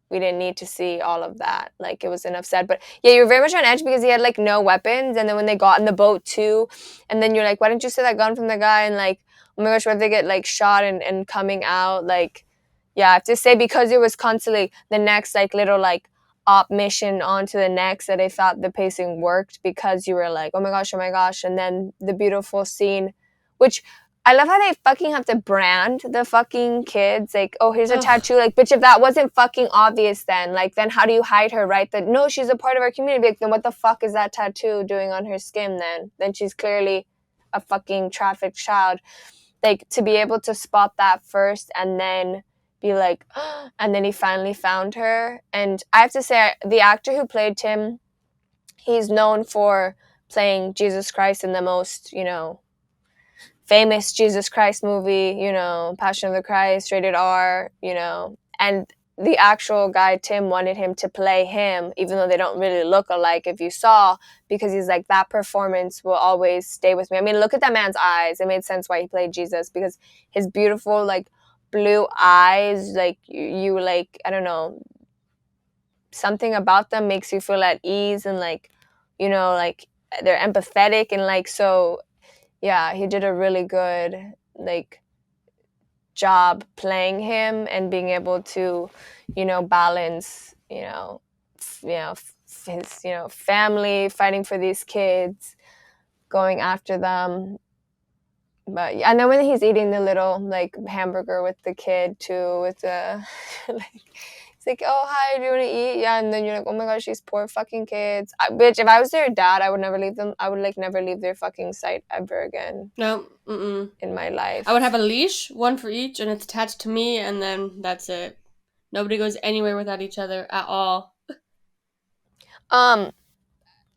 we didn't need to see all of that. Like, it was enough said. But yeah, you were very much on edge because he had like no weapons. And then when they got in the boat too, and then you're like, why didn't you steal that gun from the guy? And like, oh my gosh, what if they get like shot and coming out? Like, yeah, I have to say, because it was constantly the next like little like op mission onto the next, that I thought the pacing worked, because you were like, oh my gosh, oh my gosh. And then the beautiful scene, which I love how they fucking have to brand the fucking kids. Like, oh, here's a Ugh. tattoo. Like, bitch, if that wasn't fucking obvious, then how do you hide her, right? That no, she's a part of our community. Like, then what the fuck is that tattoo doing on her skin? Then she's clearly a fucking trafficked child. Like, to be able to spot that first and then be like, and then he finally found her. And I have to say, the actor who played Tim, he's known for playing Jesus Christ in the most, famous Jesus Christ movie, Passion of the Christ, rated R, and the actual guy, Tim, wanted him to play him, even though they don't really look alike if you saw, because he's like, that performance will always stay with me. I mean, look at that man's eyes. It made sense why he played Jesus, because his beautiful, like, blue eyes, like, you like, I don't know, something about them makes you feel at ease and, like, like, they're empathetic and, like, so yeah, he did a really good, like, job playing him and being able to, balance, his, family, fighting for these kids, going after them. But yeah, and then when he's eating the little, like, hamburger with the kid too, with the like, it's like, oh hi, do you want to eat? Yeah, and then you're like, oh my gosh, these poor fucking kids. Bitch, if I was their dad, I would never leave them. I would, like, never leave their fucking sight ever again No. Mm-mm. in my I would have life. a leash, one for each, and it's attached to me, and then that's it. Nobody goes anywhere without each other at all. Um,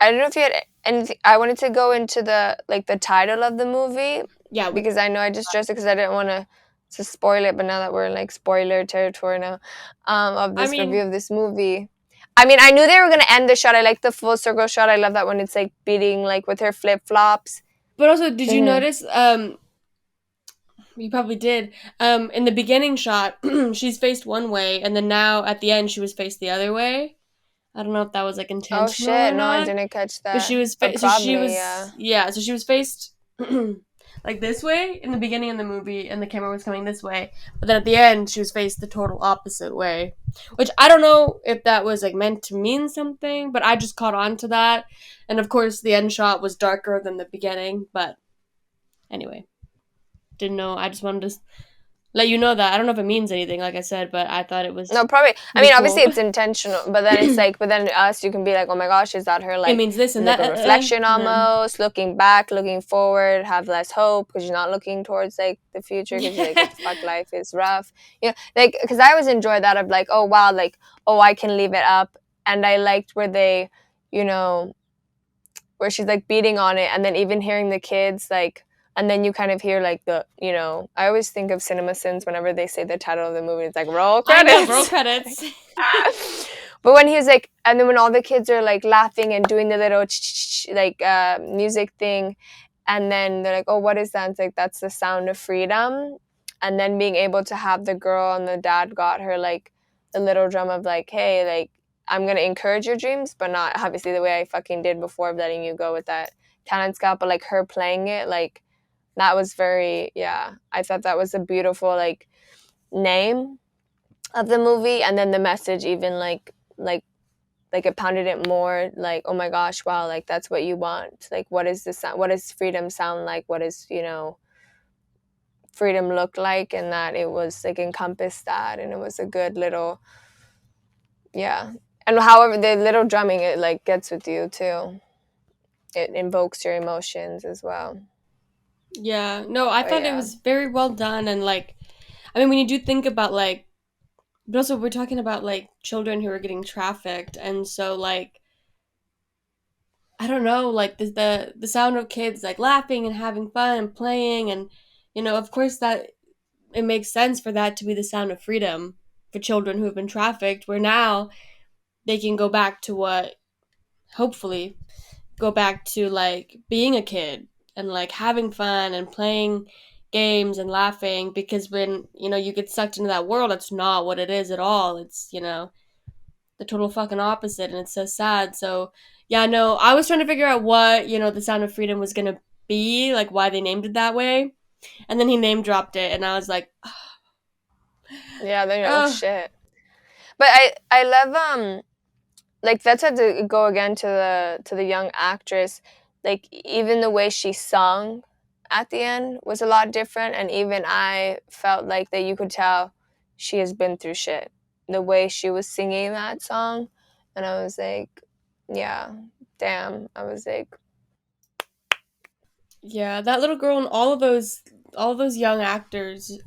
I don't know if you had anything. I wanted to go into the title of the movie, Yeah. because I know I just stressed it because I didn't want to spoil it. But now that we're in, like, spoiler territory now, of I this review mean, of this movie, I mean, I knew they were gonna end the shot. I like the full circle shot. I love that when it's, like, beating, like, with her flip flops. but also, did you Mm-hmm. notice? You probably did. In the beginning shot, she's faced one way, and then now at the end, she was faced the other way. I don't know if that was like Oh intentional or shit! No, I not, didn't catch but that. so she Probably, was yeah. yeah, so she was faced like this way in the beginning of the movie, and the camera was coming this way. But then at the end, she was faced the total opposite way, which I don't know if that was like meant to mean something, but I just caught on to that. And of course, the end shot was darker than the beginning, but anyway, didn't know. I just wanted to let you know that. I don't know if it means anything, like I said, but I thought it was No, probably. I pretty mean, obviously cool. it's intentional, but then it's like, but then us, you can be like, oh my gosh, is that her, It like, means this is and like that, a reflection and then almost, looking back, looking forward, have less hope because you're not looking towards, like, the future because you're like, yeah. what the fuck, life is rough. Like, because I always enjoy that of, like, oh wow, like, oh, I can leave it up. And I liked where they, you know, where she's, like, beating on it, and then even hearing the kids, like, and then you kind of hear, like, I always think of CinemaSins whenever they say the title of the movie. It's like, roll I know, roll credits. credits. But when he was like, and then when all the kids are, like, laughing and doing the little like, music thing, and then they're like, oh, what is that? It's like, that's the sound of freedom. And then being able to have the girl and the dad got her, like, the little drum of, like, hey, like, I'm gonna encourage your dreams, but not obviously the way I fucking did before of letting you go with that talent scout, but, like, her playing it, like, that was very, yeah, I thought that was a beautiful, like, name of the movie. And then the message even, like it pounded it more, like, oh my gosh, wow, like, that's what you want. Like, what is this, what does freedom sound like, what is, freedom look like, and that it was, like, encompassed that, and it was a good little, yeah. And however the little drumming, it, like, gets with you too, it invokes your emotions as well. Yeah, no, I But thought it yeah. was very well done, and like, I mean, when you do think about like, but also we're talking about like children who are getting trafficked, and so like, I don't know, like the sound of kids like laughing and having fun and playing, and of course that it makes sense for that to be the sound of freedom for children who have been trafficked, where now they can go back to what hopefully go back to like being a kid and like having fun and playing games and laughing, because when you get sucked into that world, it's not what it is at all. It's the total fucking opposite, and it's so sad. So yeah, no, I was trying to figure out what the sound of freedom was gonna be, like why they named it that way, and then he name dropped it, and I was like, Yeah, then you're like, oh oh, shit. But I love, like, that's had to go again to the young actress, like, even the way she sung, at the end was a lot different, and even I felt like that you could tell she has been through shit. The way she was singing that song, and I was like, yeah, damn. I was like, Yeah, that little girl and all of those young actors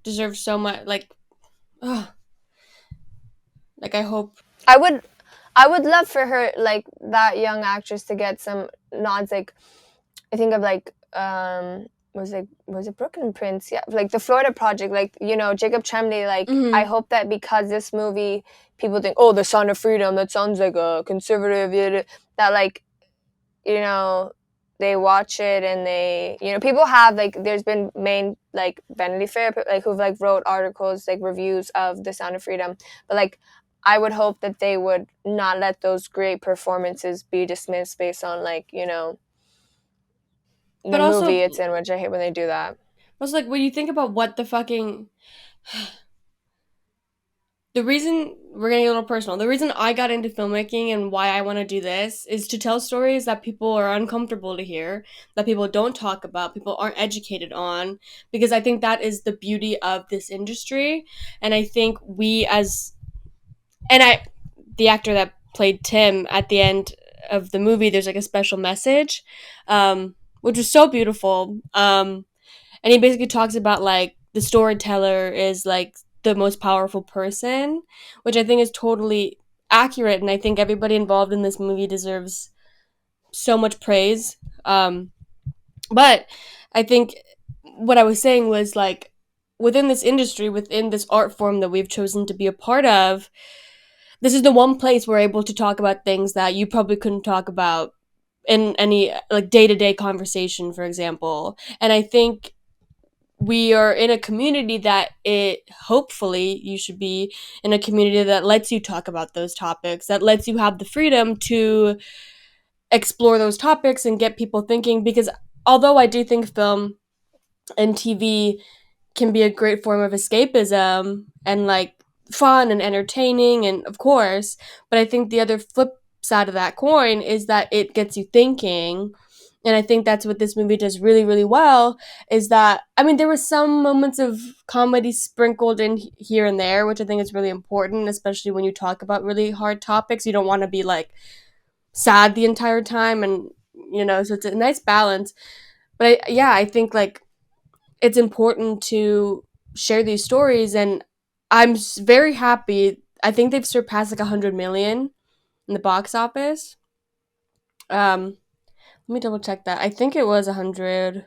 deserve so much. Ugh, like I hope. I would I would love for her, like that young actress, to get some nods. Like I think of like was it Brooklyn Prince? Yeah, like the Florida Project. Like Jacob Tremblay. Like I Hmm. hope that because this movie, people think, oh, The Sound of Freedom. That sounds like a conservative. That like you know they watch it and they people have like there's been main like Vanity Fair like who've like wrote articles like reviews of The Sound of Freedom, but like I would hope that they would not let those great performances be dismissed based on like the But movie also, it's in, which I hate when they do that. like when you think about what the reason we're getting a little personal, the reason I got into filmmaking and why I want to do this is to tell stories that people are uncomfortable to hear, that people don't talk about, people aren't educated on, because I think that is the beauty of this industry. And I think and I, the actor that played Tim at the end of the movie, there's like a special message, which was so beautiful. And he basically talks about like the storyteller is like the most powerful person, which I think is totally accurate. And I think everybody involved in this movie deserves so much praise. But I think what I was saying was like within this industry, within this art form that we've chosen to be a part of, this is the one place we're able to talk about things that you probably couldn't talk about in any like day-to-day conversation, for example. And I think we are in a community that it hopefully you should be in a community that lets you talk about those topics, that lets you have the freedom to explore those topics and get people thinking, because although I do think film and TV can be a great form of escapism and like fun and entertaining, and of course, but I think the other flip side of that coin is that it gets you thinking. And I think that's what this movie does really, really well. Is that, I mean, there were some moments of comedy sprinkled in here and there, which I think is really important, especially when you talk about really hard topics. You don't want to be like sad the entire time, and so it's a nice balance. But I think like it's important to share these stories, and I'm very happy. I think they've surpassed like 100 million in the box office. Let me double check that. I think it was 100.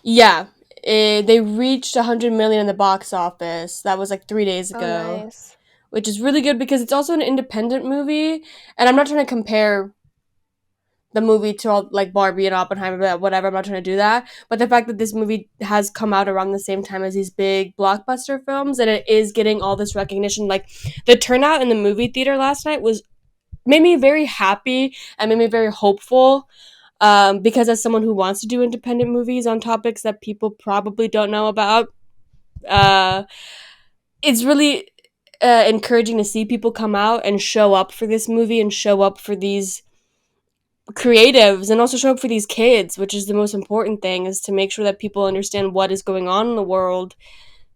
Yeah, they reached 100 million in the box office. That was like 3 days Oh, ago, nice. which is really good because it's also an independent movie. And I'm not trying to compare the movie to all like Barbie and Oppenheimer, but whatever. I'm not trying to do that. But the fact that this movie has come out around the same time as these big blockbuster films, and it is getting all this recognition, like the turnout in the movie theater last night was made me very happy and made me very hopeful. Because as someone who wants to do independent movies on topics that people probably don't know about, uh, it's really encouraging to see people come out and show up for this movie and show up for these creatives and also show up for these kids, which is the most important thing, is to make sure that people understand what is going on in the world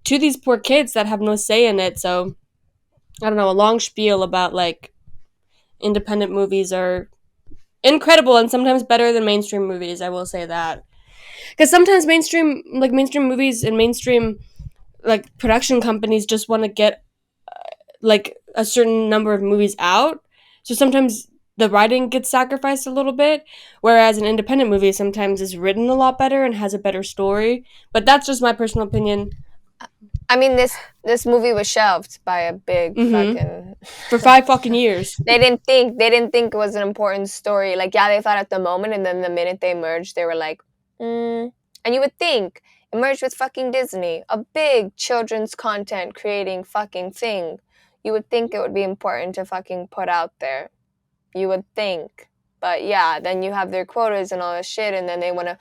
to these poor kids that have no say in it. So I don't know, a long spiel about like independent movies are incredible and sometimes better than mainstream movies. I will say that, because sometimes mainstream movies and mainstream like production companies just want to get like a certain number of movies out. So sometimes the writing gets sacrificed a little bit, whereas an independent movie sometimes is written a lot better and has a better story. But that's just my personal opinion. I mean, this movie was shelved by a big Mm-hmm. fucking. For 5 fucking years. They didn't think it was an important story. Like, yeah, they thought at the moment, and then the minute they merged, they were like, and you would think it merged with fucking Disney, a big children's content creating fucking thing. You would think it would be important to fucking put out there. You would think. But yeah, then you have their quotas and all this shit, and then they want to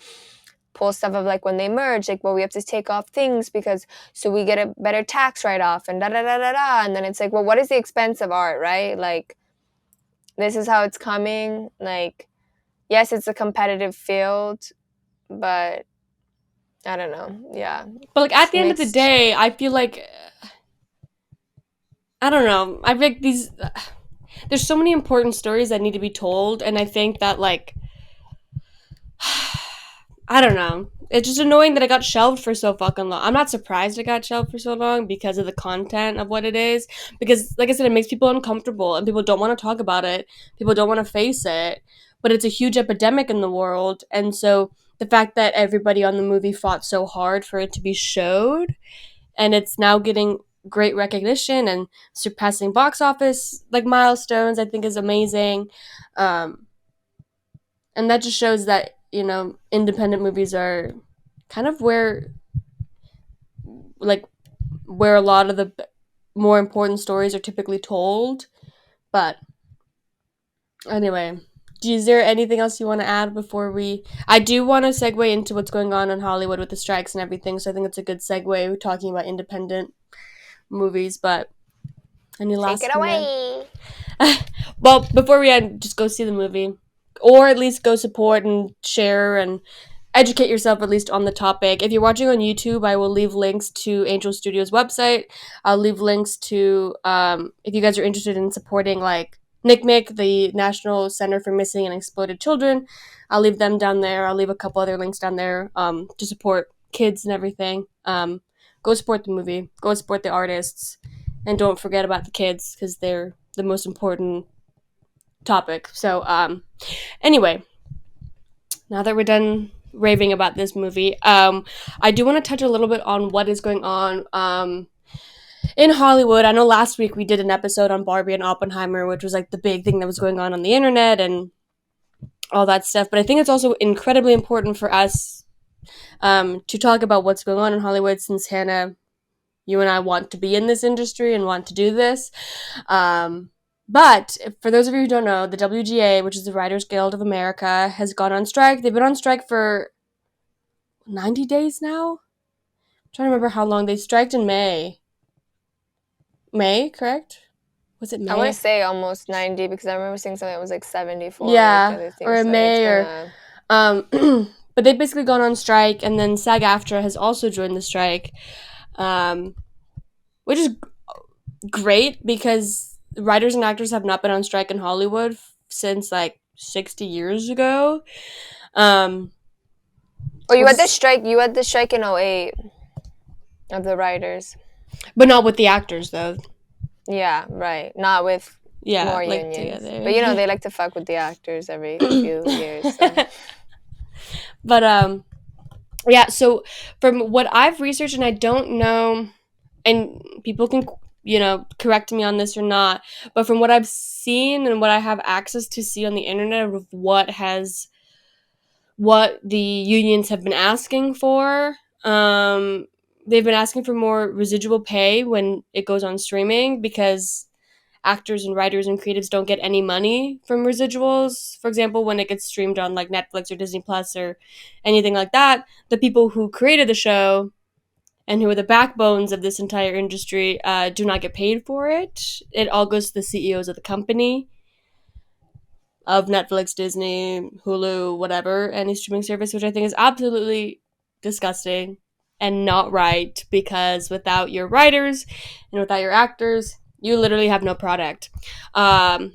pull stuff of like when they merge, like, well, we have to take off things because so we get a better tax write off and da da da da da. And then it's like, well, what is the expense of art, right? Like, this is how it's coming. Like, yes, it's a competitive field, but I don't know. Yeah, But like at it's the end of the mixed. day, I feel like I don't know. I feel like these there's so many important stories that need to be told, and I think that like I don't know. It's just annoying that it got shelved for so fucking long. I'm not surprised it got shelved for so long because of the content of what it is. Because, like I said, it makes people uncomfortable and people don't want to talk about it. People don't want to face it. But it's a huge epidemic in the world. And so the fact that everybody on the movie fought so hard for it to be showed and it's now getting great recognition and surpassing box office like milestones, I think is amazing. Um, and that just shows that independent movies are kind of like where a lot of the more important stories are typically told. But anyway, is there anything else you want to add before we? I do want to segue into what's going on in Hollywood with the strikes and everything, so I think it's a good segue talking about independent movies. But any Take it last command? away. Well, before we end, just go see the movie, or at least go support and share and educate yourself at least on the topic. If you're watching on YouTube, I will leave links to Angel Studios website. I'll leave links to if you guys are interested in supporting like NCMEC, the National Center for Missing and Exploited Children. I'll leave them down there. I'll leave a couple other links down there to support kids and everything. Go support the movie. Go support the artists, and don't forget about the kids because they're the most important topic. So anyway, now that we're done raving about this movie, I do want to touch a little bit on what is going on in Hollywood. I know last week we did an episode on Barbie and Oppenheimer, which was like the big thing that was going on the internet and all that stuff. But I think it's also incredibly important for us to talk about what's going on in Hollywood since Hannah, you and I want to be in this industry and want to do this. But for those of you who don't know, the WGA, which is the Writers Guild of America, has gone on strike. They've been on strike for 90 days now. I'm trying to remember how long they striked in May. May, correct? Was it I want to May? say almost 90 because I remember seeing something that was like 74, like the Yeah, other or thing. in So it's May, or gonna. um, but they've basically gone on strike, and then SAG-AFTRA has also joined the strike, um, which is great because writers and actors have not been on strike in Hollywood since like 60 years ago. Um, Oh, you which had the is, strike. You had the strike in '08 of the writers. but not with the actors though. Yeah, right. Not with Yeah, more like unions, together. but they like to fuck with the actors every few years. So But yeah. So from what I've researched, and I don't know, and people can correct me on this or not, but from what I've seen and what I have access to see on the internet of what the unions have been asking for. They've been asking for more residual pay when it goes on streaming because actors and writers and creatives don't get any money from residuals. For example, when it gets streamed on like Netflix or Disney Plus or anything like that, the people who created the show and who are the backbones of this entire industry do not get paid for it. It all goes to the CEOs of the company, of Netflix, Disney, Hulu, whatever, any streaming service, which I think is absolutely disgusting and not right because without your writers and without your actors, you literally have no product. And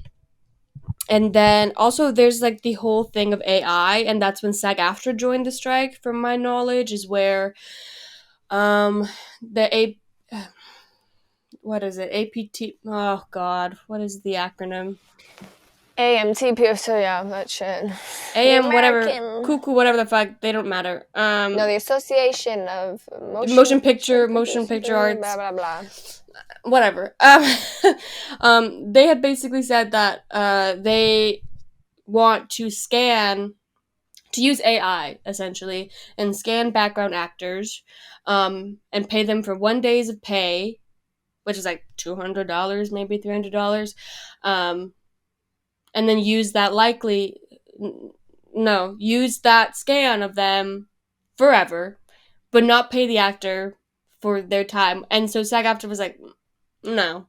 then also there's like the whole thing of AI, and that's when SAG-AFTRA joined the strike, from my knowledge, is where the A what is it? APT, oh god, what is the acronym? AMTP. So yeah, that shit. The AM, whatever, American. cuckoo, whatever the fuck, they don't matter. No, the Association of Motion Motion picture, Pictures. Blah arts, blah blah. whatever. They had basically said that they want to use AI essentially and scan background actors, and pay them for 1 days of pay, which is like $200, maybe $300, um, and then use that likely no use that scan of them forever, but not pay the actor for their time. And so SAG-AFTRA was like, no,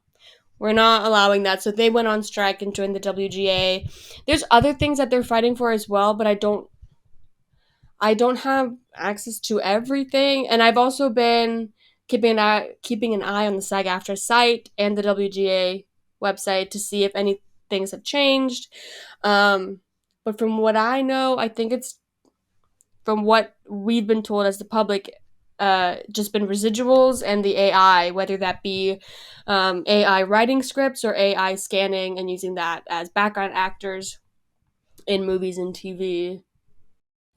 we're not allowing that. So they went on strike and joined the WGA. There's other things that they're fighting for as well, but I don't have access to everything, and I've also been keeping an eye on the SAG-AFTRA site and the WGA website to see if any things have changed. Um, but from what I know, I think it's from what we've been told as the public, just been residuals and the AI, whether that be AI writing scripts or AI scanning and using that as background actors in movies and TV.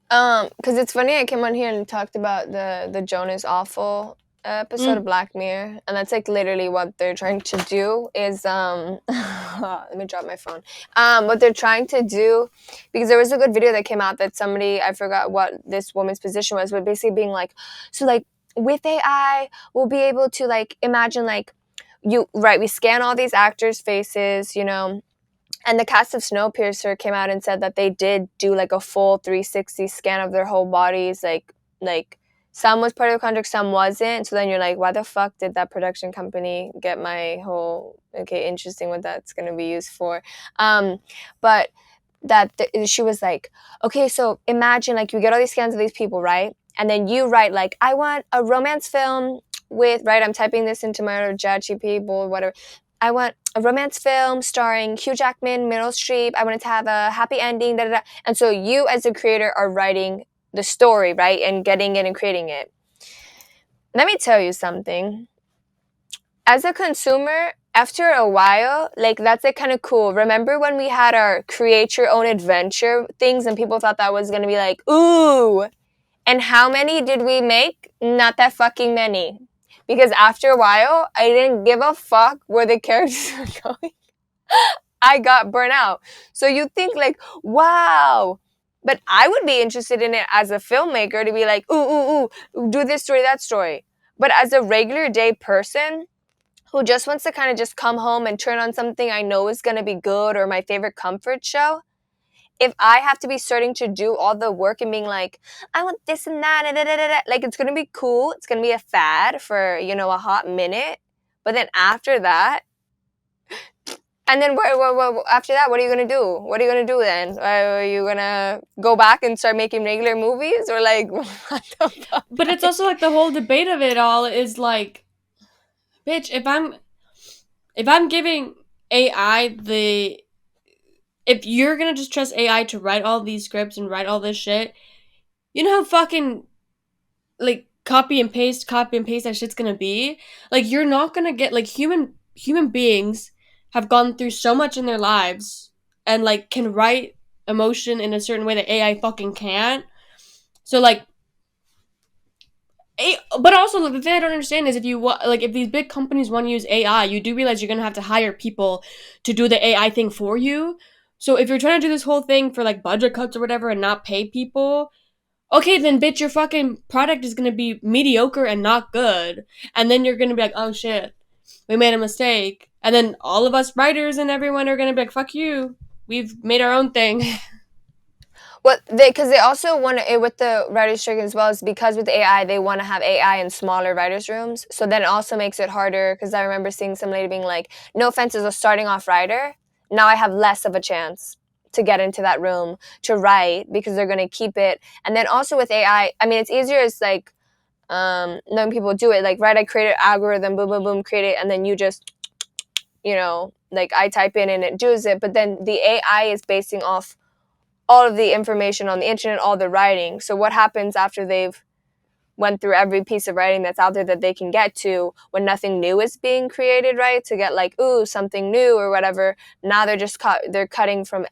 Because it's funny, I came on here and talked about the Jonas Awful episode of Mm, Black Mirror, and that's like literally what they're trying to do is let me drop my phone. What they're trying to do, because there was a good video that came out that somebody, I forgot what this woman's position was, but basically being like, so like with AI, we'll be able to like imagine like you right, we scan all these actors' faces, you know, and the cast of Snowpiercer came out and said that they did do like a full 360 scan of their whole bodies. Like some was part of the contract, some wasn't. So then you're like, why the fuck did that production company get my whole? Okay, interesting what that's gonna be used for. But she was like, okay, so imagine like you get all these scans of these people, right? And then you write like, I want a romance film with right. I'm typing this into my ChatGPT or whatever. I want a romance film starring Hugh Jackman, Meryl Streep. I want it to have a happy ending. Da, da, da. And so you, as a creator, are writing the story, right, and getting it and creating it. Let me tell you something. As a consumer, after a while, like that's like kind of cool. Remember when we had our create your own adventure things and people thought that was gonna be like, ooh. And how many did we make? Not that fucking many. Because after a while, I didn't give a fuck where the characters were going. I got burnt out. So you think like, wow. But I would be interested in it as a filmmaker to be like, ooh, do this story, that story. But as a regular day person who just wants to kind of just come home and turn on something I know is going to be good or my favorite comfort show, if I have to be starting to do all the work and being like, I want this and that, da, da, da, da, like it's going to be cool. It's going to be a fad for, you know, a hot minute. But then after that, and then after that, what are you going to do? What are you going to do then? Are you going to go back and start making regular movies? Or like, what the fuck? but it's also like the whole debate of it all is like, bitch, if I'm giving AI the if you're gonna just trust AI to write all these scripts and write all this shit, you know how fucking like copy and paste that shit's gonna be? Like you're not gonna get like human beings have gone through so much in their lives and like can write emotion in a certain way that AI fucking can't. So like but also the thing I don't understand is like if these big companies want to use AI, you do realize you're gonna have to hire people to do the AI thing for you. So if you're trying to do this whole thing for like budget cuts or whatever and not pay people, okay, then bitch, your fucking product is gonna be mediocre and not good, and then you're gonna be like, oh shit, we made a mistake, and then all of us writers and everyone are gonna be like, fuck you, we've made our own thing. What because they also want to with the writers strike as well is because with AI they want to have AI in smaller writers rooms. So then it also makes it harder because I remember seeing some lady being like, "No offense, as a starting off writer, now I have less of a chance to get into that room to write because they're going to keep it." And then also with I mean, it's easier as like knowing people do it. Like, right, I create an algorithm, boom, boom, boom, create it, and then you just like I type in and it does it. But then the AI is basing off all of the information on the internet, all the writing. So what happens after they've went through every piece of writing that's out there that they can get to when nothing new is being created, right? To get like, ooh, something new or whatever. Now they're just they're cutting from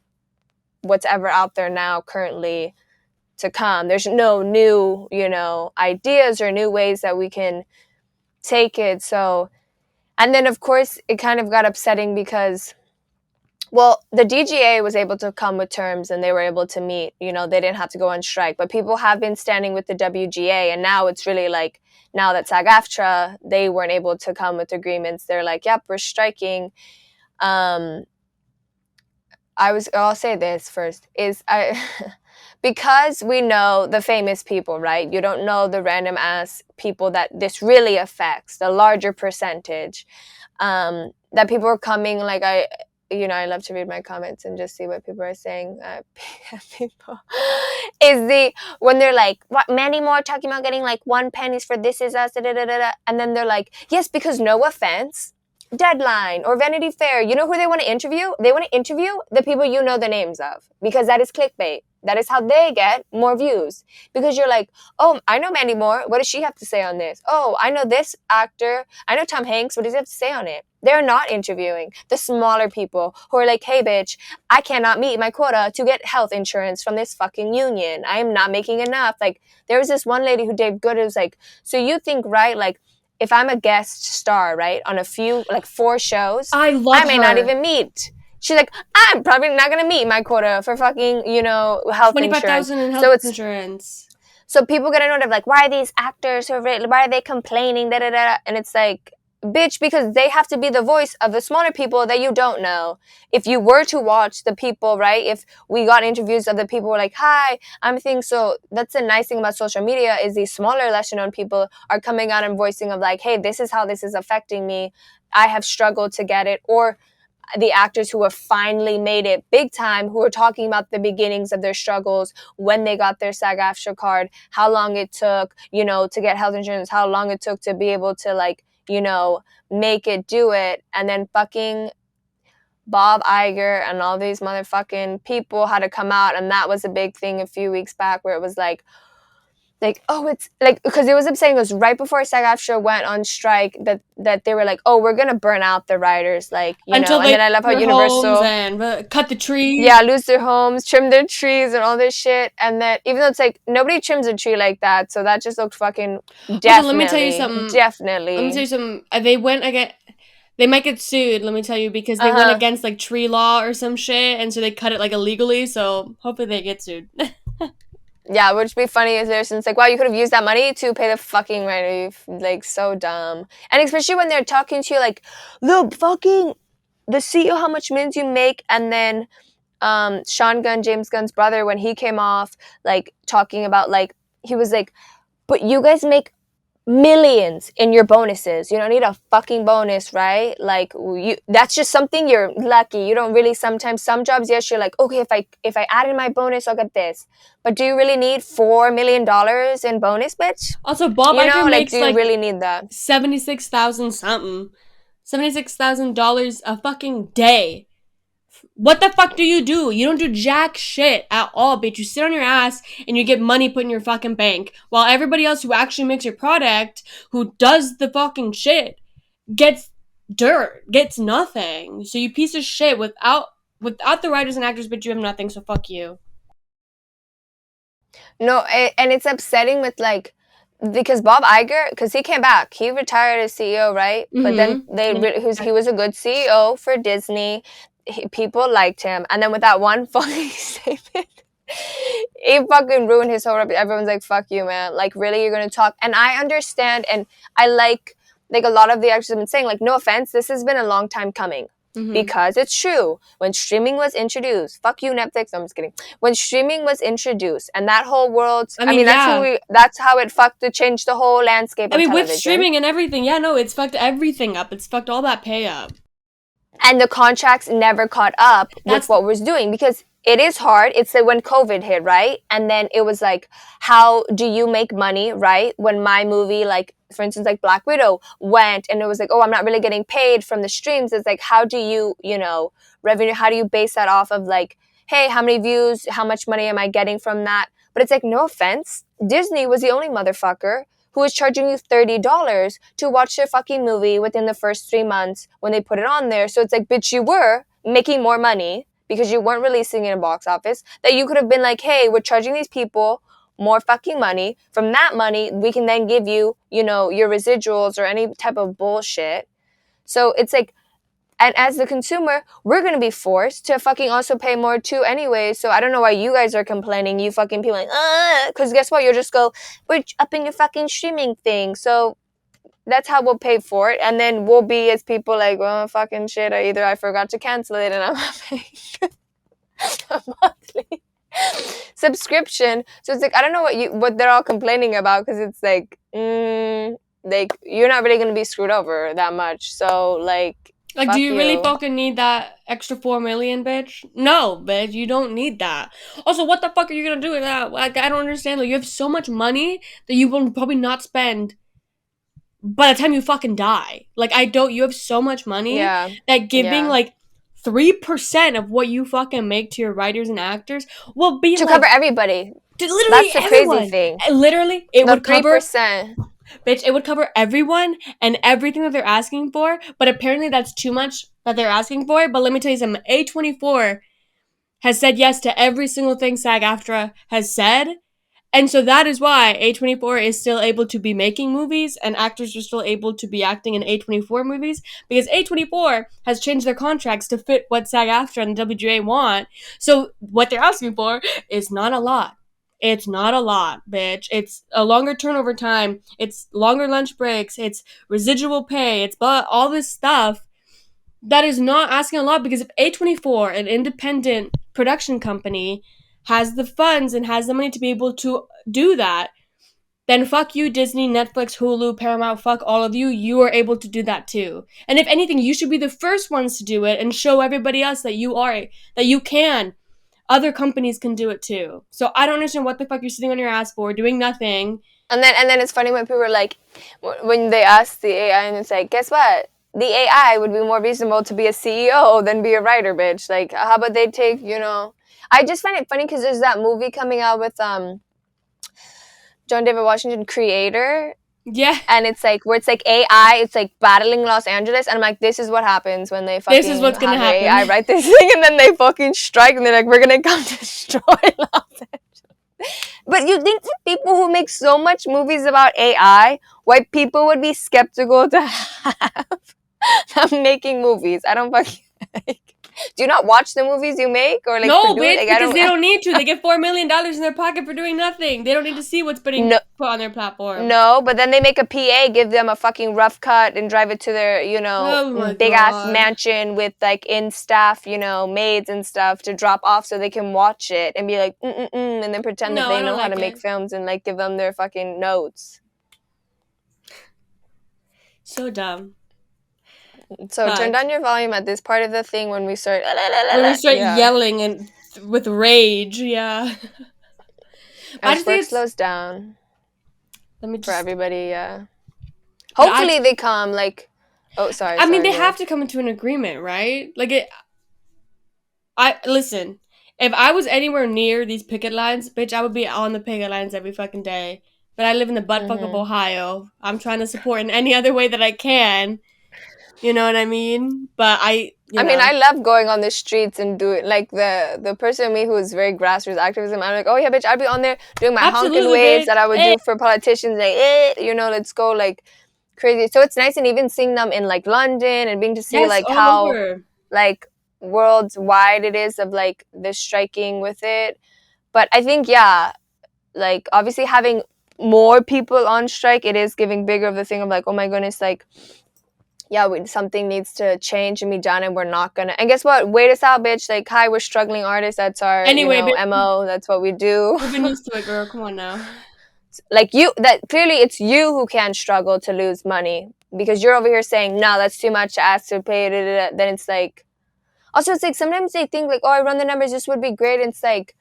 what's ever out there now currently to come. There's no new, ideas or new ways that we can take it. So, and then of course it kind of got upsetting because well, the DGA was able to come with terms and they were able to meet. They didn't have to go on strike. But people have been standing with the WGA, and now it's really like, now that SAG-AFTRA, they weren't able to come with agreements. They're like, yep, we're striking. Um, I'll say this first, is because we know the famous people, right? You don't know the random ass people that this really affects, the larger percentage. That people are coming, like I love to read my comments and just see what people are saying. People is when they're like, "What Mandy Moore talking about getting like 1 pennies for This Is Us," da, da, da, da, da. And then they're like, "Yes, because no offense, Deadline or Vanity Fair. You know who they want to interview? They want to interview the people you know the names of because that is clickbait. That is how they get more views. Because you're like, oh, I know Mandy Moore. What does she have to say on this? Oh, I know this actor. I know Tom Hanks. What does he have to say on it?" They're not interviewing the smaller people who are like, "Hey, bitch, I cannot meet my quota to get health insurance from this fucking union. I am not making enough." Like, there was this one lady who did good. It was like, so you think, right, like, if I'm a guest star, right, on a few, like 4 shows, I I love may not her. even meet. She's like, I'm probably not going to meet my quota for fucking, health insurance. 25,000 in health So it's, insurance. so people get annoyed of like, why are these actors why are they complaining? Da, da, da. And it's like, bitch, because they have to be the voice of the smaller people that you don't know. If you were to watch the people, right? If we got interviews of the people who are like, "Hi, I'm thinking," so that's the nice thing about social media is these smaller, lesser known people are coming out and voicing of like, "Hey, this is how this is affecting me. I have struggled to get it," or the actors who have finally made it big time, who are talking about the beginnings of their struggles when they got their SAG-AFTRA card, how long it took, to get health insurance, how long it took to be able to like, make it do it. And then fucking Bob Iger and all these motherfucking people had to come out. And that was a big thing a few weeks back where it was like, oh, it's like, because it was upsetting. It was right before SAG-AFTRA went on strike that they were like, oh, we're gonna burn out the writers, like, Until and they then I love how lose their homes Universal, and cut the trees. yeah, lose their homes, trim their trees, and all this shit. And then even though it's like nobody trims a tree like that, so that just looked fucking Also, let me tell you definitely, something. Let me tell definitely. you something. They went again. They might get sued. Let me tell you because they Uh went huh. against like tree law or some shit, and so they cut it like illegally. So hopefully they get sued. Yeah, which would be funny is there since like, wow, you could have used that money to pay the fucking rent. Like, so dumb. And especially when they're talking to you like, the CEO, how much millions you make, and then Sean Gunn, James Gunn's brother, when he came off, like talking about like, he was like, but you guys make millions in your bonuses. You don't need a fucking bonus, right? Like, that's just something you're lucky. You don't really, sometimes some jobs, yes, you're like, okay, if I add in my bonus, I'll get this. But do you really need $4 million in bonus, bitch? Also, Bob Iger Like, do makes you like really need that? 76,000 something, $76,000 a fucking day. What the fuck do? You don't do jack shit at all, bitch. You sit on your ass and you get money put in your fucking bank, while everybody else who actually makes your product, who does the fucking shit, gets dirt, gets nothing. So you piece of shit, without the writers and actors, bitch, you have nothing. So fuck you. No, and it's upsetting with like, because Bob Iger, because he came back, he retired as CEO, right? But then he was a good CEO for Disney. People liked him, and then with that one fucking statement, he fucking ruined his whole reputation. Everyone's like, "Fuck you, man! Like, really, you're gonna talk?" And I understand, and I like a lot of the actors have been saying, like, no offense, this has been a long time coming. Mm-hmm. Because it's true. When streaming was introduced, fuck you, Netflix. No, I'm just kidding. When streaming was introduced, and that whole world, I I mean, mean, yeah. that's how it fucked to change the whole landscape I of mean, with television. streaming and everything, yeah, no, it's fucked everything up. It's fucked all that pay up. And the contracts never caught up with That's what we're doing because it is hard. It's like when COVID hit, right? And then it was like, how do you make money, right? When my movie, like, for instance, like Black Widow went and it was like, oh, I'm not really getting paid from the streams. It's like, how do you, revenue, how do you base that off of like, hey, how many views, how much money am I getting from that? But it's like, no offense, Disney was the only motherfucker who is charging you $30 to watch their fucking movie within the first 3 months when they put it on there. So it's like, bitch, you were making more money because you weren't releasing it in box office, that you could have been like, hey, we're charging these people more fucking money. From that money, we can then give you, your residuals or any type of bullshit. So it's like, and as the consumer, we're going to be forced to fucking also pay more too anyway. So I don't know why you guys are complaining. You fucking people like, because guess what? You'll just go, we're upping your fucking streaming thing. So that's how we'll pay for it. And then we'll be as people like, well, fucking shit. Either I forgot to cancel it and I'm not paying a monthly subscription. So it's like, I don't know what they're all complaining about because it's like you're not really going to be screwed over that much. So like, like, do fuck you really you. fucking need that extra 4 million, bitch. No, bitch, you don't need that. Also, what the fuck are you gonna do with that? Like, I don't understand. Like, you have so much money that you will probably not spend by the time you fucking die. Like, I don't, you have so much money Yeah. that giving Yeah. like 3% of what you fucking make to your writers and actors will be To cover like everybody. to literally That's the crazy everyone. thing. Literally, it The would cover, 3%. bitch, it would cover everyone and everything that they're asking for, but apparently that's too much that they're asking for. But let me tell you something, A24 has said yes to every single thing SAG-AFTRA has said. And so that is why A24 is still able to be making movies and actors are still able to be acting in A24 movies because A24 has changed their contracts to fit what SAG-AFTRA and the WGA want. So what they're asking for is not a lot. It's not a lot, bitch. It's a longer turnover time. It's longer lunch breaks. It's residual pay. It's all this stuff that is not asking a lot because if A24, an independent production company, has the funds and has the money to be able to do that, then fuck you, Disney, Netflix, Hulu, Paramount, fuck all of you. You are able to do that too. And if anything, you should be the first ones to do it and show everybody else that that you can. Other companies can do it too. So I don't understand what the fuck you're sitting on your ass for, doing nothing. And then it's funny when people are like, when they ask the AI, and it's like, guess what? The AI would be more reasonable to be a CEO than be a writer, bitch. Like, how about they take, I just find it funny because there's that movie coming out with John David Washington, Creator, Yeah, and it's like where it's like AI, it's like battling Los Angeles, and I'm like, this is what happens when they this is fucking what's gonna have their happen. AI write this thing, and then they fucking strike, and they're like, we're gonna come destroy Los Angeles. But you think the people who make so much movies about AI, white people would be skeptical to have them making movies? I don't fucking like. Do you not watch the movies you make or like No, produce? bitch, Like I because don't. they don't need to. They get $4 million in their pocket for doing nothing. They don't need to see what's being No, put on their platform. no, but then they make a PA, give them a fucking rough cut, and drive it to their, Oh my big ass god. mansion with like in staff, maids and stuff to drop off so they can watch it and be like, and then pretend that No, they I don't know how to like make it. films and like give them their fucking notes. So dumb. So turn But down your volume at this part of the thing when we start. when we start Yeah, yelling and with rage, yeah. But I as just think work it's. slows down Let me for just. everybody. Yeah, But I. hopefully they come. Like, oh, sorry, I mean, sorry, they go have ahead. to come into an agreement, right? Like it. I listen. If I was anywhere near these picket lines, bitch, I would be on the picket lines every fucking day. But I live in the buttfuck of Mm-hmm. Ohio. I'm trying to support in any other way that I can. You know what I mean? But I mean, I love going on the streets and doing like the person in me who is very grassroots activism. I'm like, oh yeah, bitch, I'd be on there doing my honking absolutely, waves bitch. that I would Hey, do for politicians. Like, let's go like crazy. So it's nice, and even seeing them in like London and being to see yes, like all how over. like worldwide it is of like the striking with it. But I think yeah, like obviously having more people on strike, it is giving bigger of the thing of like, oh my goodness, like yeah, something needs to change and be done, and we're not gonna. And guess what? Wait us out, bitch. Like, hi, we're struggling artists. That's our, Anyway, bitch, mo. That's what we do. we've been used to it, girl. Come on now. Like you, that clearly it's you who can't struggle to lose money because you're over here saying, no, that's too much to ask to pay. Da, da, da. Then it's like, also it's like sometimes they think like, oh, I run the numbers. This would be great. And it's like,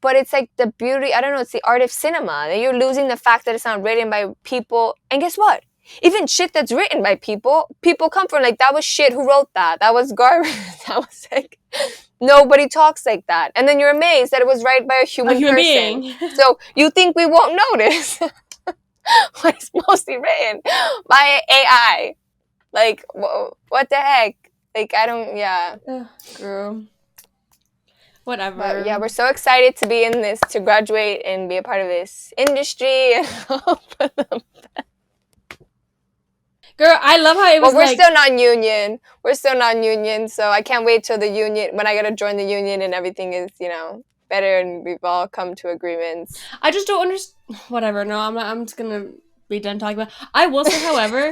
but it's like the beauty. I don't know. It's the art of cinema. That you're losing the fact that it's not written by people. And guess what? Even shit that's written by people come from like that was shit. Who wrote that? That was garbage. That was like nobody talks like that. And then you're amazed that it was written by a A human human person. being. So you think we won't notice when it's mostly written by AI? Like what the heck? Like I don't. Yeah. Ugh, girl. But yeah, Whatever. we're so excited to be in this, to graduate and be a part of this industry. Girl, I love how it Well, was we're like. still non-union. We're still non-union, so I can't wait till the union, when I gotta join the union and everything is, better and we've all come to agreements. I just don't understand. Whatever. No, I'm not. I'm just gonna be done talking about. I will say, however,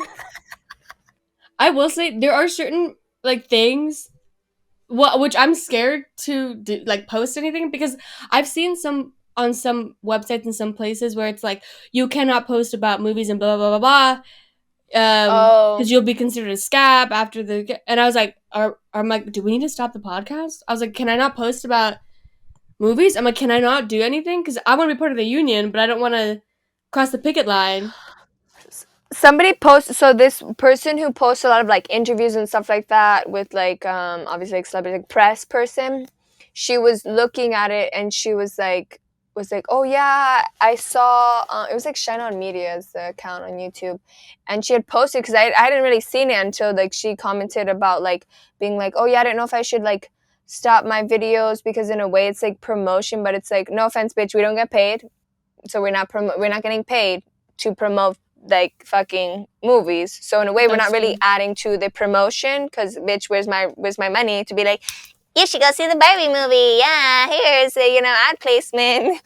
I will say there are certain like things which I'm scared to do, like post anything because I've seen some on some websites and some places where it's like you cannot post about movies and blah blah blah blah. Oh, because you'll be considered a scab after the. And I was like, I'm like, do we need to stop the podcast? I was like, can I not post about movies? I'm like, can I not do anything? Because I want to be part of the union, but I don't want to cross the picket line. somebody posts, so this person who posts a lot of like interviews and stuff like that with like obviously like celebrity like press person, she was looking at it and she was like, oh yeah, I saw it was like Shine On Media's the account on YouTube, and she had posted because I hadn't really seen it until like she commented about like being like, oh yeah, I didn't know if I should like stop my videos because in a way it's like promotion, but it's like, no offense bitch, we don't get paid, so we're not getting paid to promote like fucking movies. So in a way, we're not That's really true. adding to the promotion because bitch, where's my money to be like, you should go see the Barbie movie. Yeah, here's a ad placement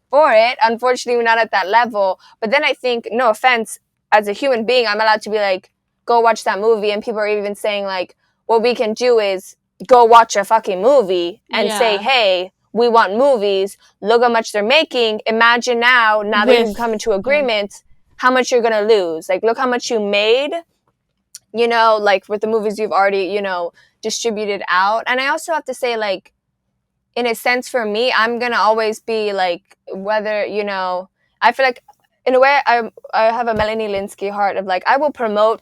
for it. Unfortunately, we're not at that level. But then I think, no offense, as a human being, I'm allowed to be like, go watch that movie, and people are even saying like, what we can do is go watch a fucking movie and say, Yeah. hey, we want movies. Look how much they're making. Imagine now that you've With come into yeah. agreement, how much you're gonna lose. Like, look how much you made. Like with the movies you've already distributed out. And I also have to say, like, in a sense, for me, I'm gonna always be like, whether I feel like in a way I have a Melanie Linsky heart of like, I will promote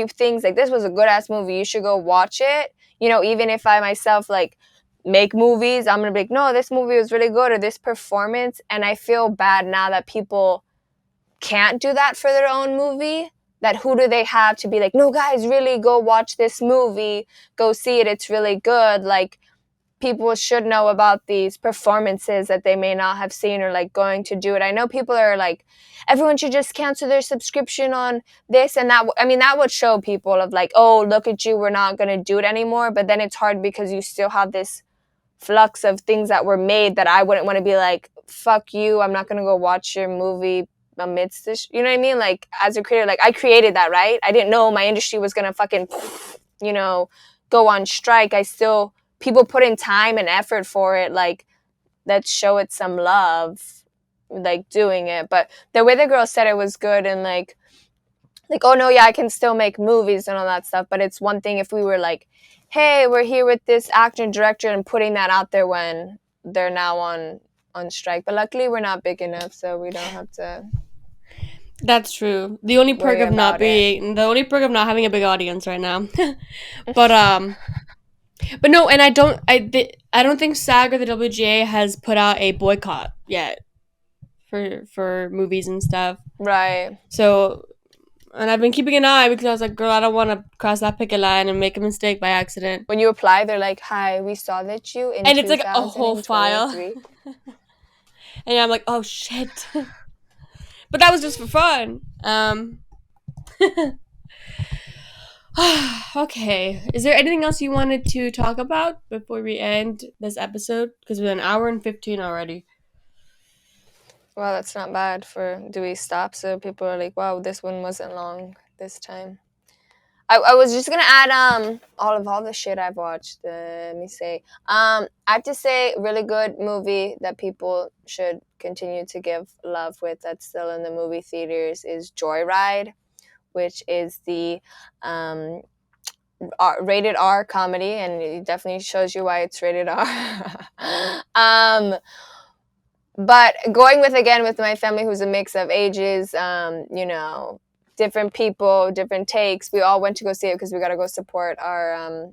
things like, this was a good ass movie, you should go watch it. Even if I myself like make movies, I'm gonna be like, no, this movie was really good, or this performance. And I feel bad now that people can't do that for their own movie. That who do they have to be like, no guys, really go watch this movie, go see it, it's really good. Like, people should know about these performances that they may not have seen, or like going to do it. I know people are like, everyone should just cancel their subscription on this and that. I mean, that would show people of like, oh, look at you, we're not going to do it anymore. But then it's hard because you still have this flux of things that were made that I wouldn't want to be like, fuck you, I'm not going to go watch your movie amidst this. You know what I mean? Like, as a creator, like, I created that, right? I didn't know my industry was going to fucking, go on strike. People put in time and effort for it. Like, let's show it some love, like, doing it. But the way the girl said it was good, and like, oh no, yeah, I can still make movies and all that stuff. But it's one thing if we were like, hey, we're here with this actor and director, and putting that out there when they're now on strike. But luckily we're not big enough, so we don't have to That's true. The only perk worry of not about it. being the only perk of not having a big audience right now. but but no, and I don't think SAG or the WGA has put out a boycott yet for movies and stuff. Right. So, and I've been keeping an eye because I was like, girl, I don't want to cross that picket line and make a mistake by accident. When you apply, they're like, hi, we saw that you in And it's like a whole file. 2023. And I'm like, oh shit. But that was just for fun. Okay. Is there anything else you wanted to talk about before we end this episode? Because we're an hour and 15 already. Well, that's not bad for do we stop so people are like, wow, this one wasn't long this time. I was just gonna add all the shit I've watched. Let me say. I have to say, really good movie that people should continue to give love with that's still in the movie theaters is Joyride, which is the rated R comedy, and it definitely shows you why it's rated R. But going with my family, who's a mix of ages, different people, different takes. We all went to go see it because we got to go support our,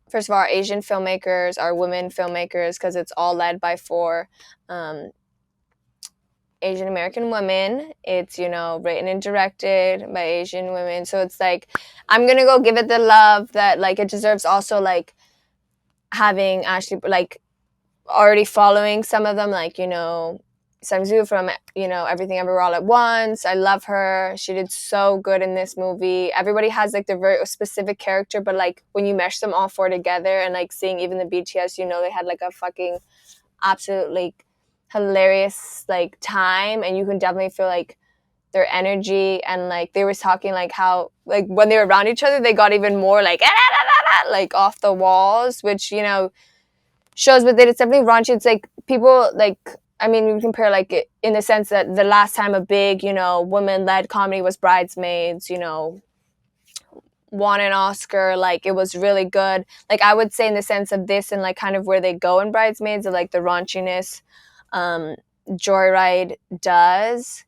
first of all, our Asian filmmakers, our women filmmakers, because it's all led by four Asian American women. It's, written and directed by Asian women. So it's like, I'm going to go give it the love that, like, it deserves. Also, like, having actually, like, already following some of them, like, Sang-Soo from, Everything Everywhere All at Once. I love her. She did so good in this movie. Everybody has, like, their very specific character, but, like, when you mesh them all four together and, like, seeing even the BTS, they had, like, a fucking absolutely hilarious, like, time, and you can definitely feel, like, their energy, and, like, they were talking, like, how, like, when they were around each other, they got even more, like, like, off the walls, which, shows, but that it's definitely raunchy. It's like people like I mean, we compare like it in the sense that the last time a big, women-led comedy was Bridesmaids, won an Oscar, like it was really good. Like I would say in the sense of this and like kind of where they go in Bridesmaids, of like the raunchiness, um, Joyride does.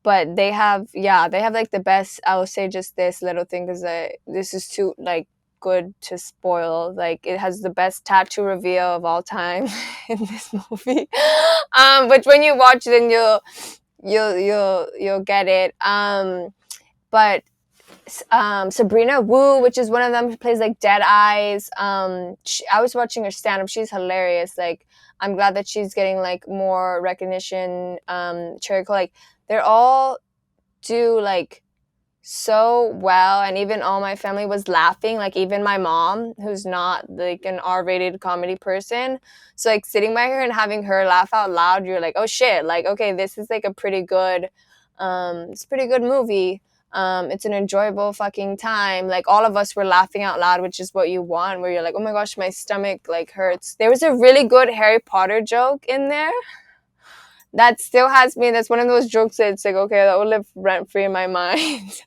But they have like the best. I will say just this little thing because this is too like good to spoil. Like it has the best tattoo reveal of all time in this movie. Which when you watch, then you'll get it. But Sabrina Wu, which is one of them, who plays like Dead Eyes. I was watching her stand up. She's hilarious. Like I'm glad that she's getting like more recognition. Cherry Cole, like they're all do like so well, and even all my family was laughing, like even my mom, who's not like an R-rated comedy person. So like sitting by her and having her laugh out loud, you're like, oh shit, like okay, this is like a pretty good it's a pretty good movie. It's an enjoyable fucking time. Like all of us were laughing out loud, which is what you want, where you're like, oh my gosh, my stomach like hurts. There was a really good Harry Potter joke in there that still has me. That's one of those jokes that it's like, okay, that will live rent free in my mind.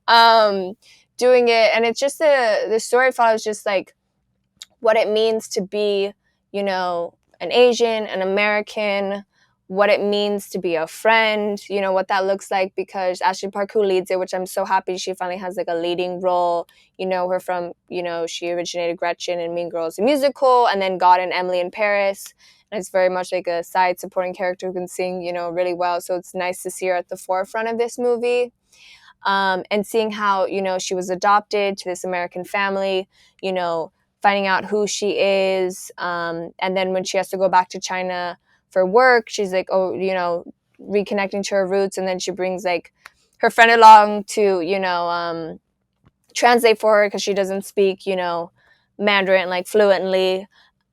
um, Doing it, and it's just the story follows just like what it means to be, an Asian, an American, what it means to be a friend, what that looks like, because Ashley Park, who leads it, which I'm so happy she finally has like a leading role. You know her from, she originated Gretchen in Mean Girls the musical, and then got in Emily in Paris. And it's very much like a side supporting character who can sing, really well. So it's nice to see her at the forefront of this movie. And seeing how, she was adopted to this American family, finding out who she is. And then when she has to go back to China for work, she's like, oh, reconnecting to her roots. And then she brings like her friend along to, translate for her because she doesn't speak, Mandarin like fluently.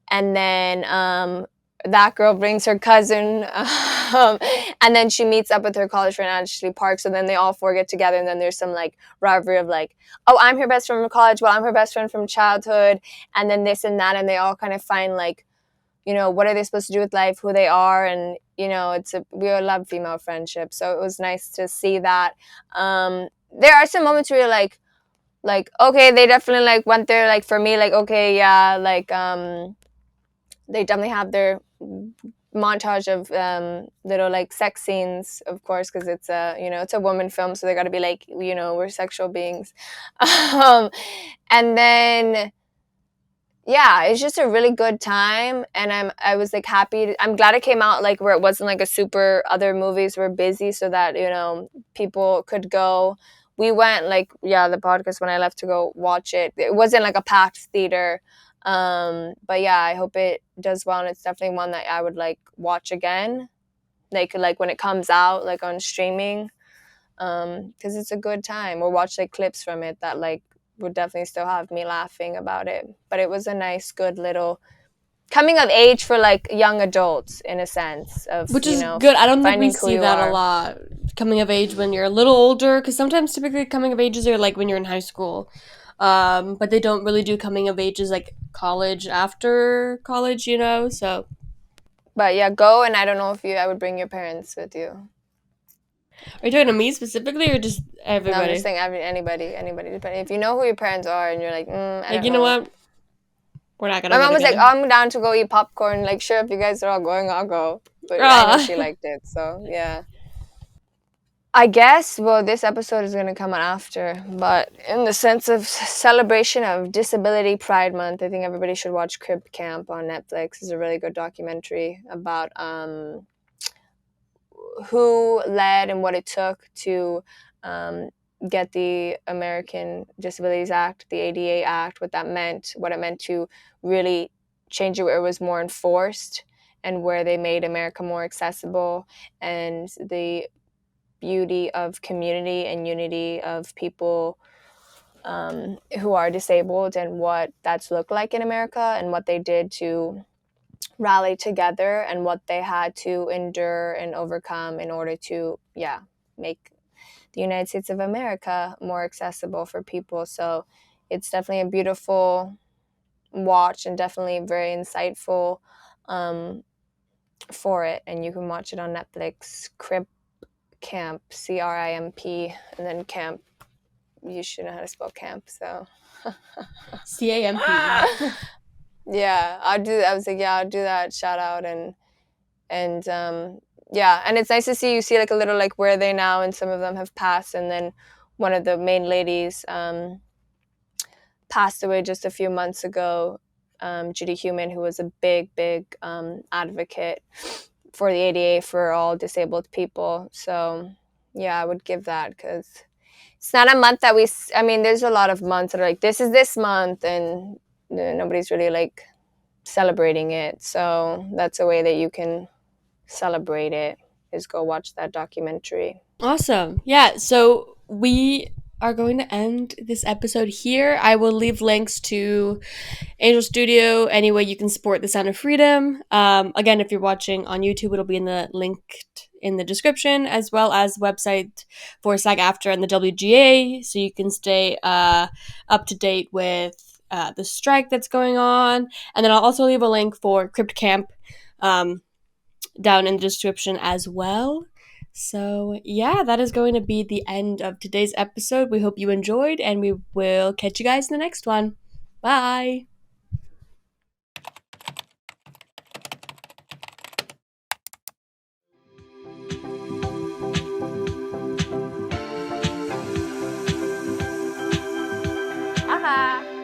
And then that girl brings her cousin, and then she meets up with her college friend Ashley Park. So then they all four get together, and then there's some like rivalry of like, oh, I'm her best friend from college, well, I'm her best friend from childhood, and then this and that, and they all kind of find like, what are they supposed to do with life, who they are, and we all love female friendship, so it was nice to see that. There are some moments where you're like okay, they definitely like went there, like for me, like okay, yeah, like they definitely have their montage of little like sex scenes, of course, because it's a woman film, so they got to be like, we're sexual beings. And then yeah, it's just a really good time, and I was like happy. I'm glad it came out like where it wasn't like a super, other movies were busy, so that people could go. We went like, yeah, the podcast, when I left to go watch it, it wasn't like a packed theater. But yeah, I hope it does well, and it's definitely one that I would like watch again, like when it comes out like on streaming, because it's a good time, or watch like clips from it that like would definitely still have me laughing about it. But it was a nice, good little coming of age for like young adults, in a sense of, Which is good. I don't think we finding who see you that a are. lot. Coming of age when you're a little older, because sometimes typically coming of ages are like when you're in high school. But they don't really do coming of ages like college, after college, so. But yeah, go, and I don't know if I would bring your parents with you. Are you talking to me specifically or just No, I'm just everybody? saying anybody. Depending if you know who your parents are, and you're like, I Like, don't you know know. what? We're not My gonna go mom was like, together. oh, I'm down to go eat popcorn. Like, sure, if you guys are all going, I'll go. But I know she Ah. liked it, so yeah. I guess, well, this episode is going to come out after, but in the sense of celebration of Disability Pride Month, I think everybody should watch Crib Camp on Netflix. It's a really good documentary about who led and what it took to um, get the American Disabilities Act, the ADA Act, what that meant, what it meant to really change it where it was more enforced, and where they made America more accessible, and the beauty of community and unity of people who are disabled, and what that's looked like in America, and what they did to rally together, and what they had to endure and overcome in order to, yeah, make the United States of America more accessible for people. So it's definitely a beautiful watch, and definitely very insightful. Um, for it, and you can watch it on Netflix. Crip Camp, Crimp, and then camp. You should know how to spell camp, so. CAMP. Yeah, I'll do. I was like, yeah, I'll do that. Shout out and yeah, and it's nice to see. You see like a little like where are they now, and some of them have passed, and then one of the main ladies passed away just a few months ago. Judy Human, who was a big advocate for the ADA for all disabled people. So yeah, I would give that because it's not a month that I mean, there's a lot of months that are like, this is this month, and nobody's really like celebrating it. So that's a way that you can celebrate it, is go watch that documentary. Awesome. Yeah, so we are going to end this episode here. I will leave links to Angel Studio, any way you can support the Sound of Freedom. Again, if you're watching on YouTube, it'll be in the linked in the description, as well as website for SAG-AFTRA and the WGA, so you can stay up to date with the strike that's going on. And then I'll also leave a link for Crypt Camp down in the description as well. So, yeah, that is going to be the end of today's episode. We hope you enjoyed, and we will catch you guys in the next one. Bye. Haha.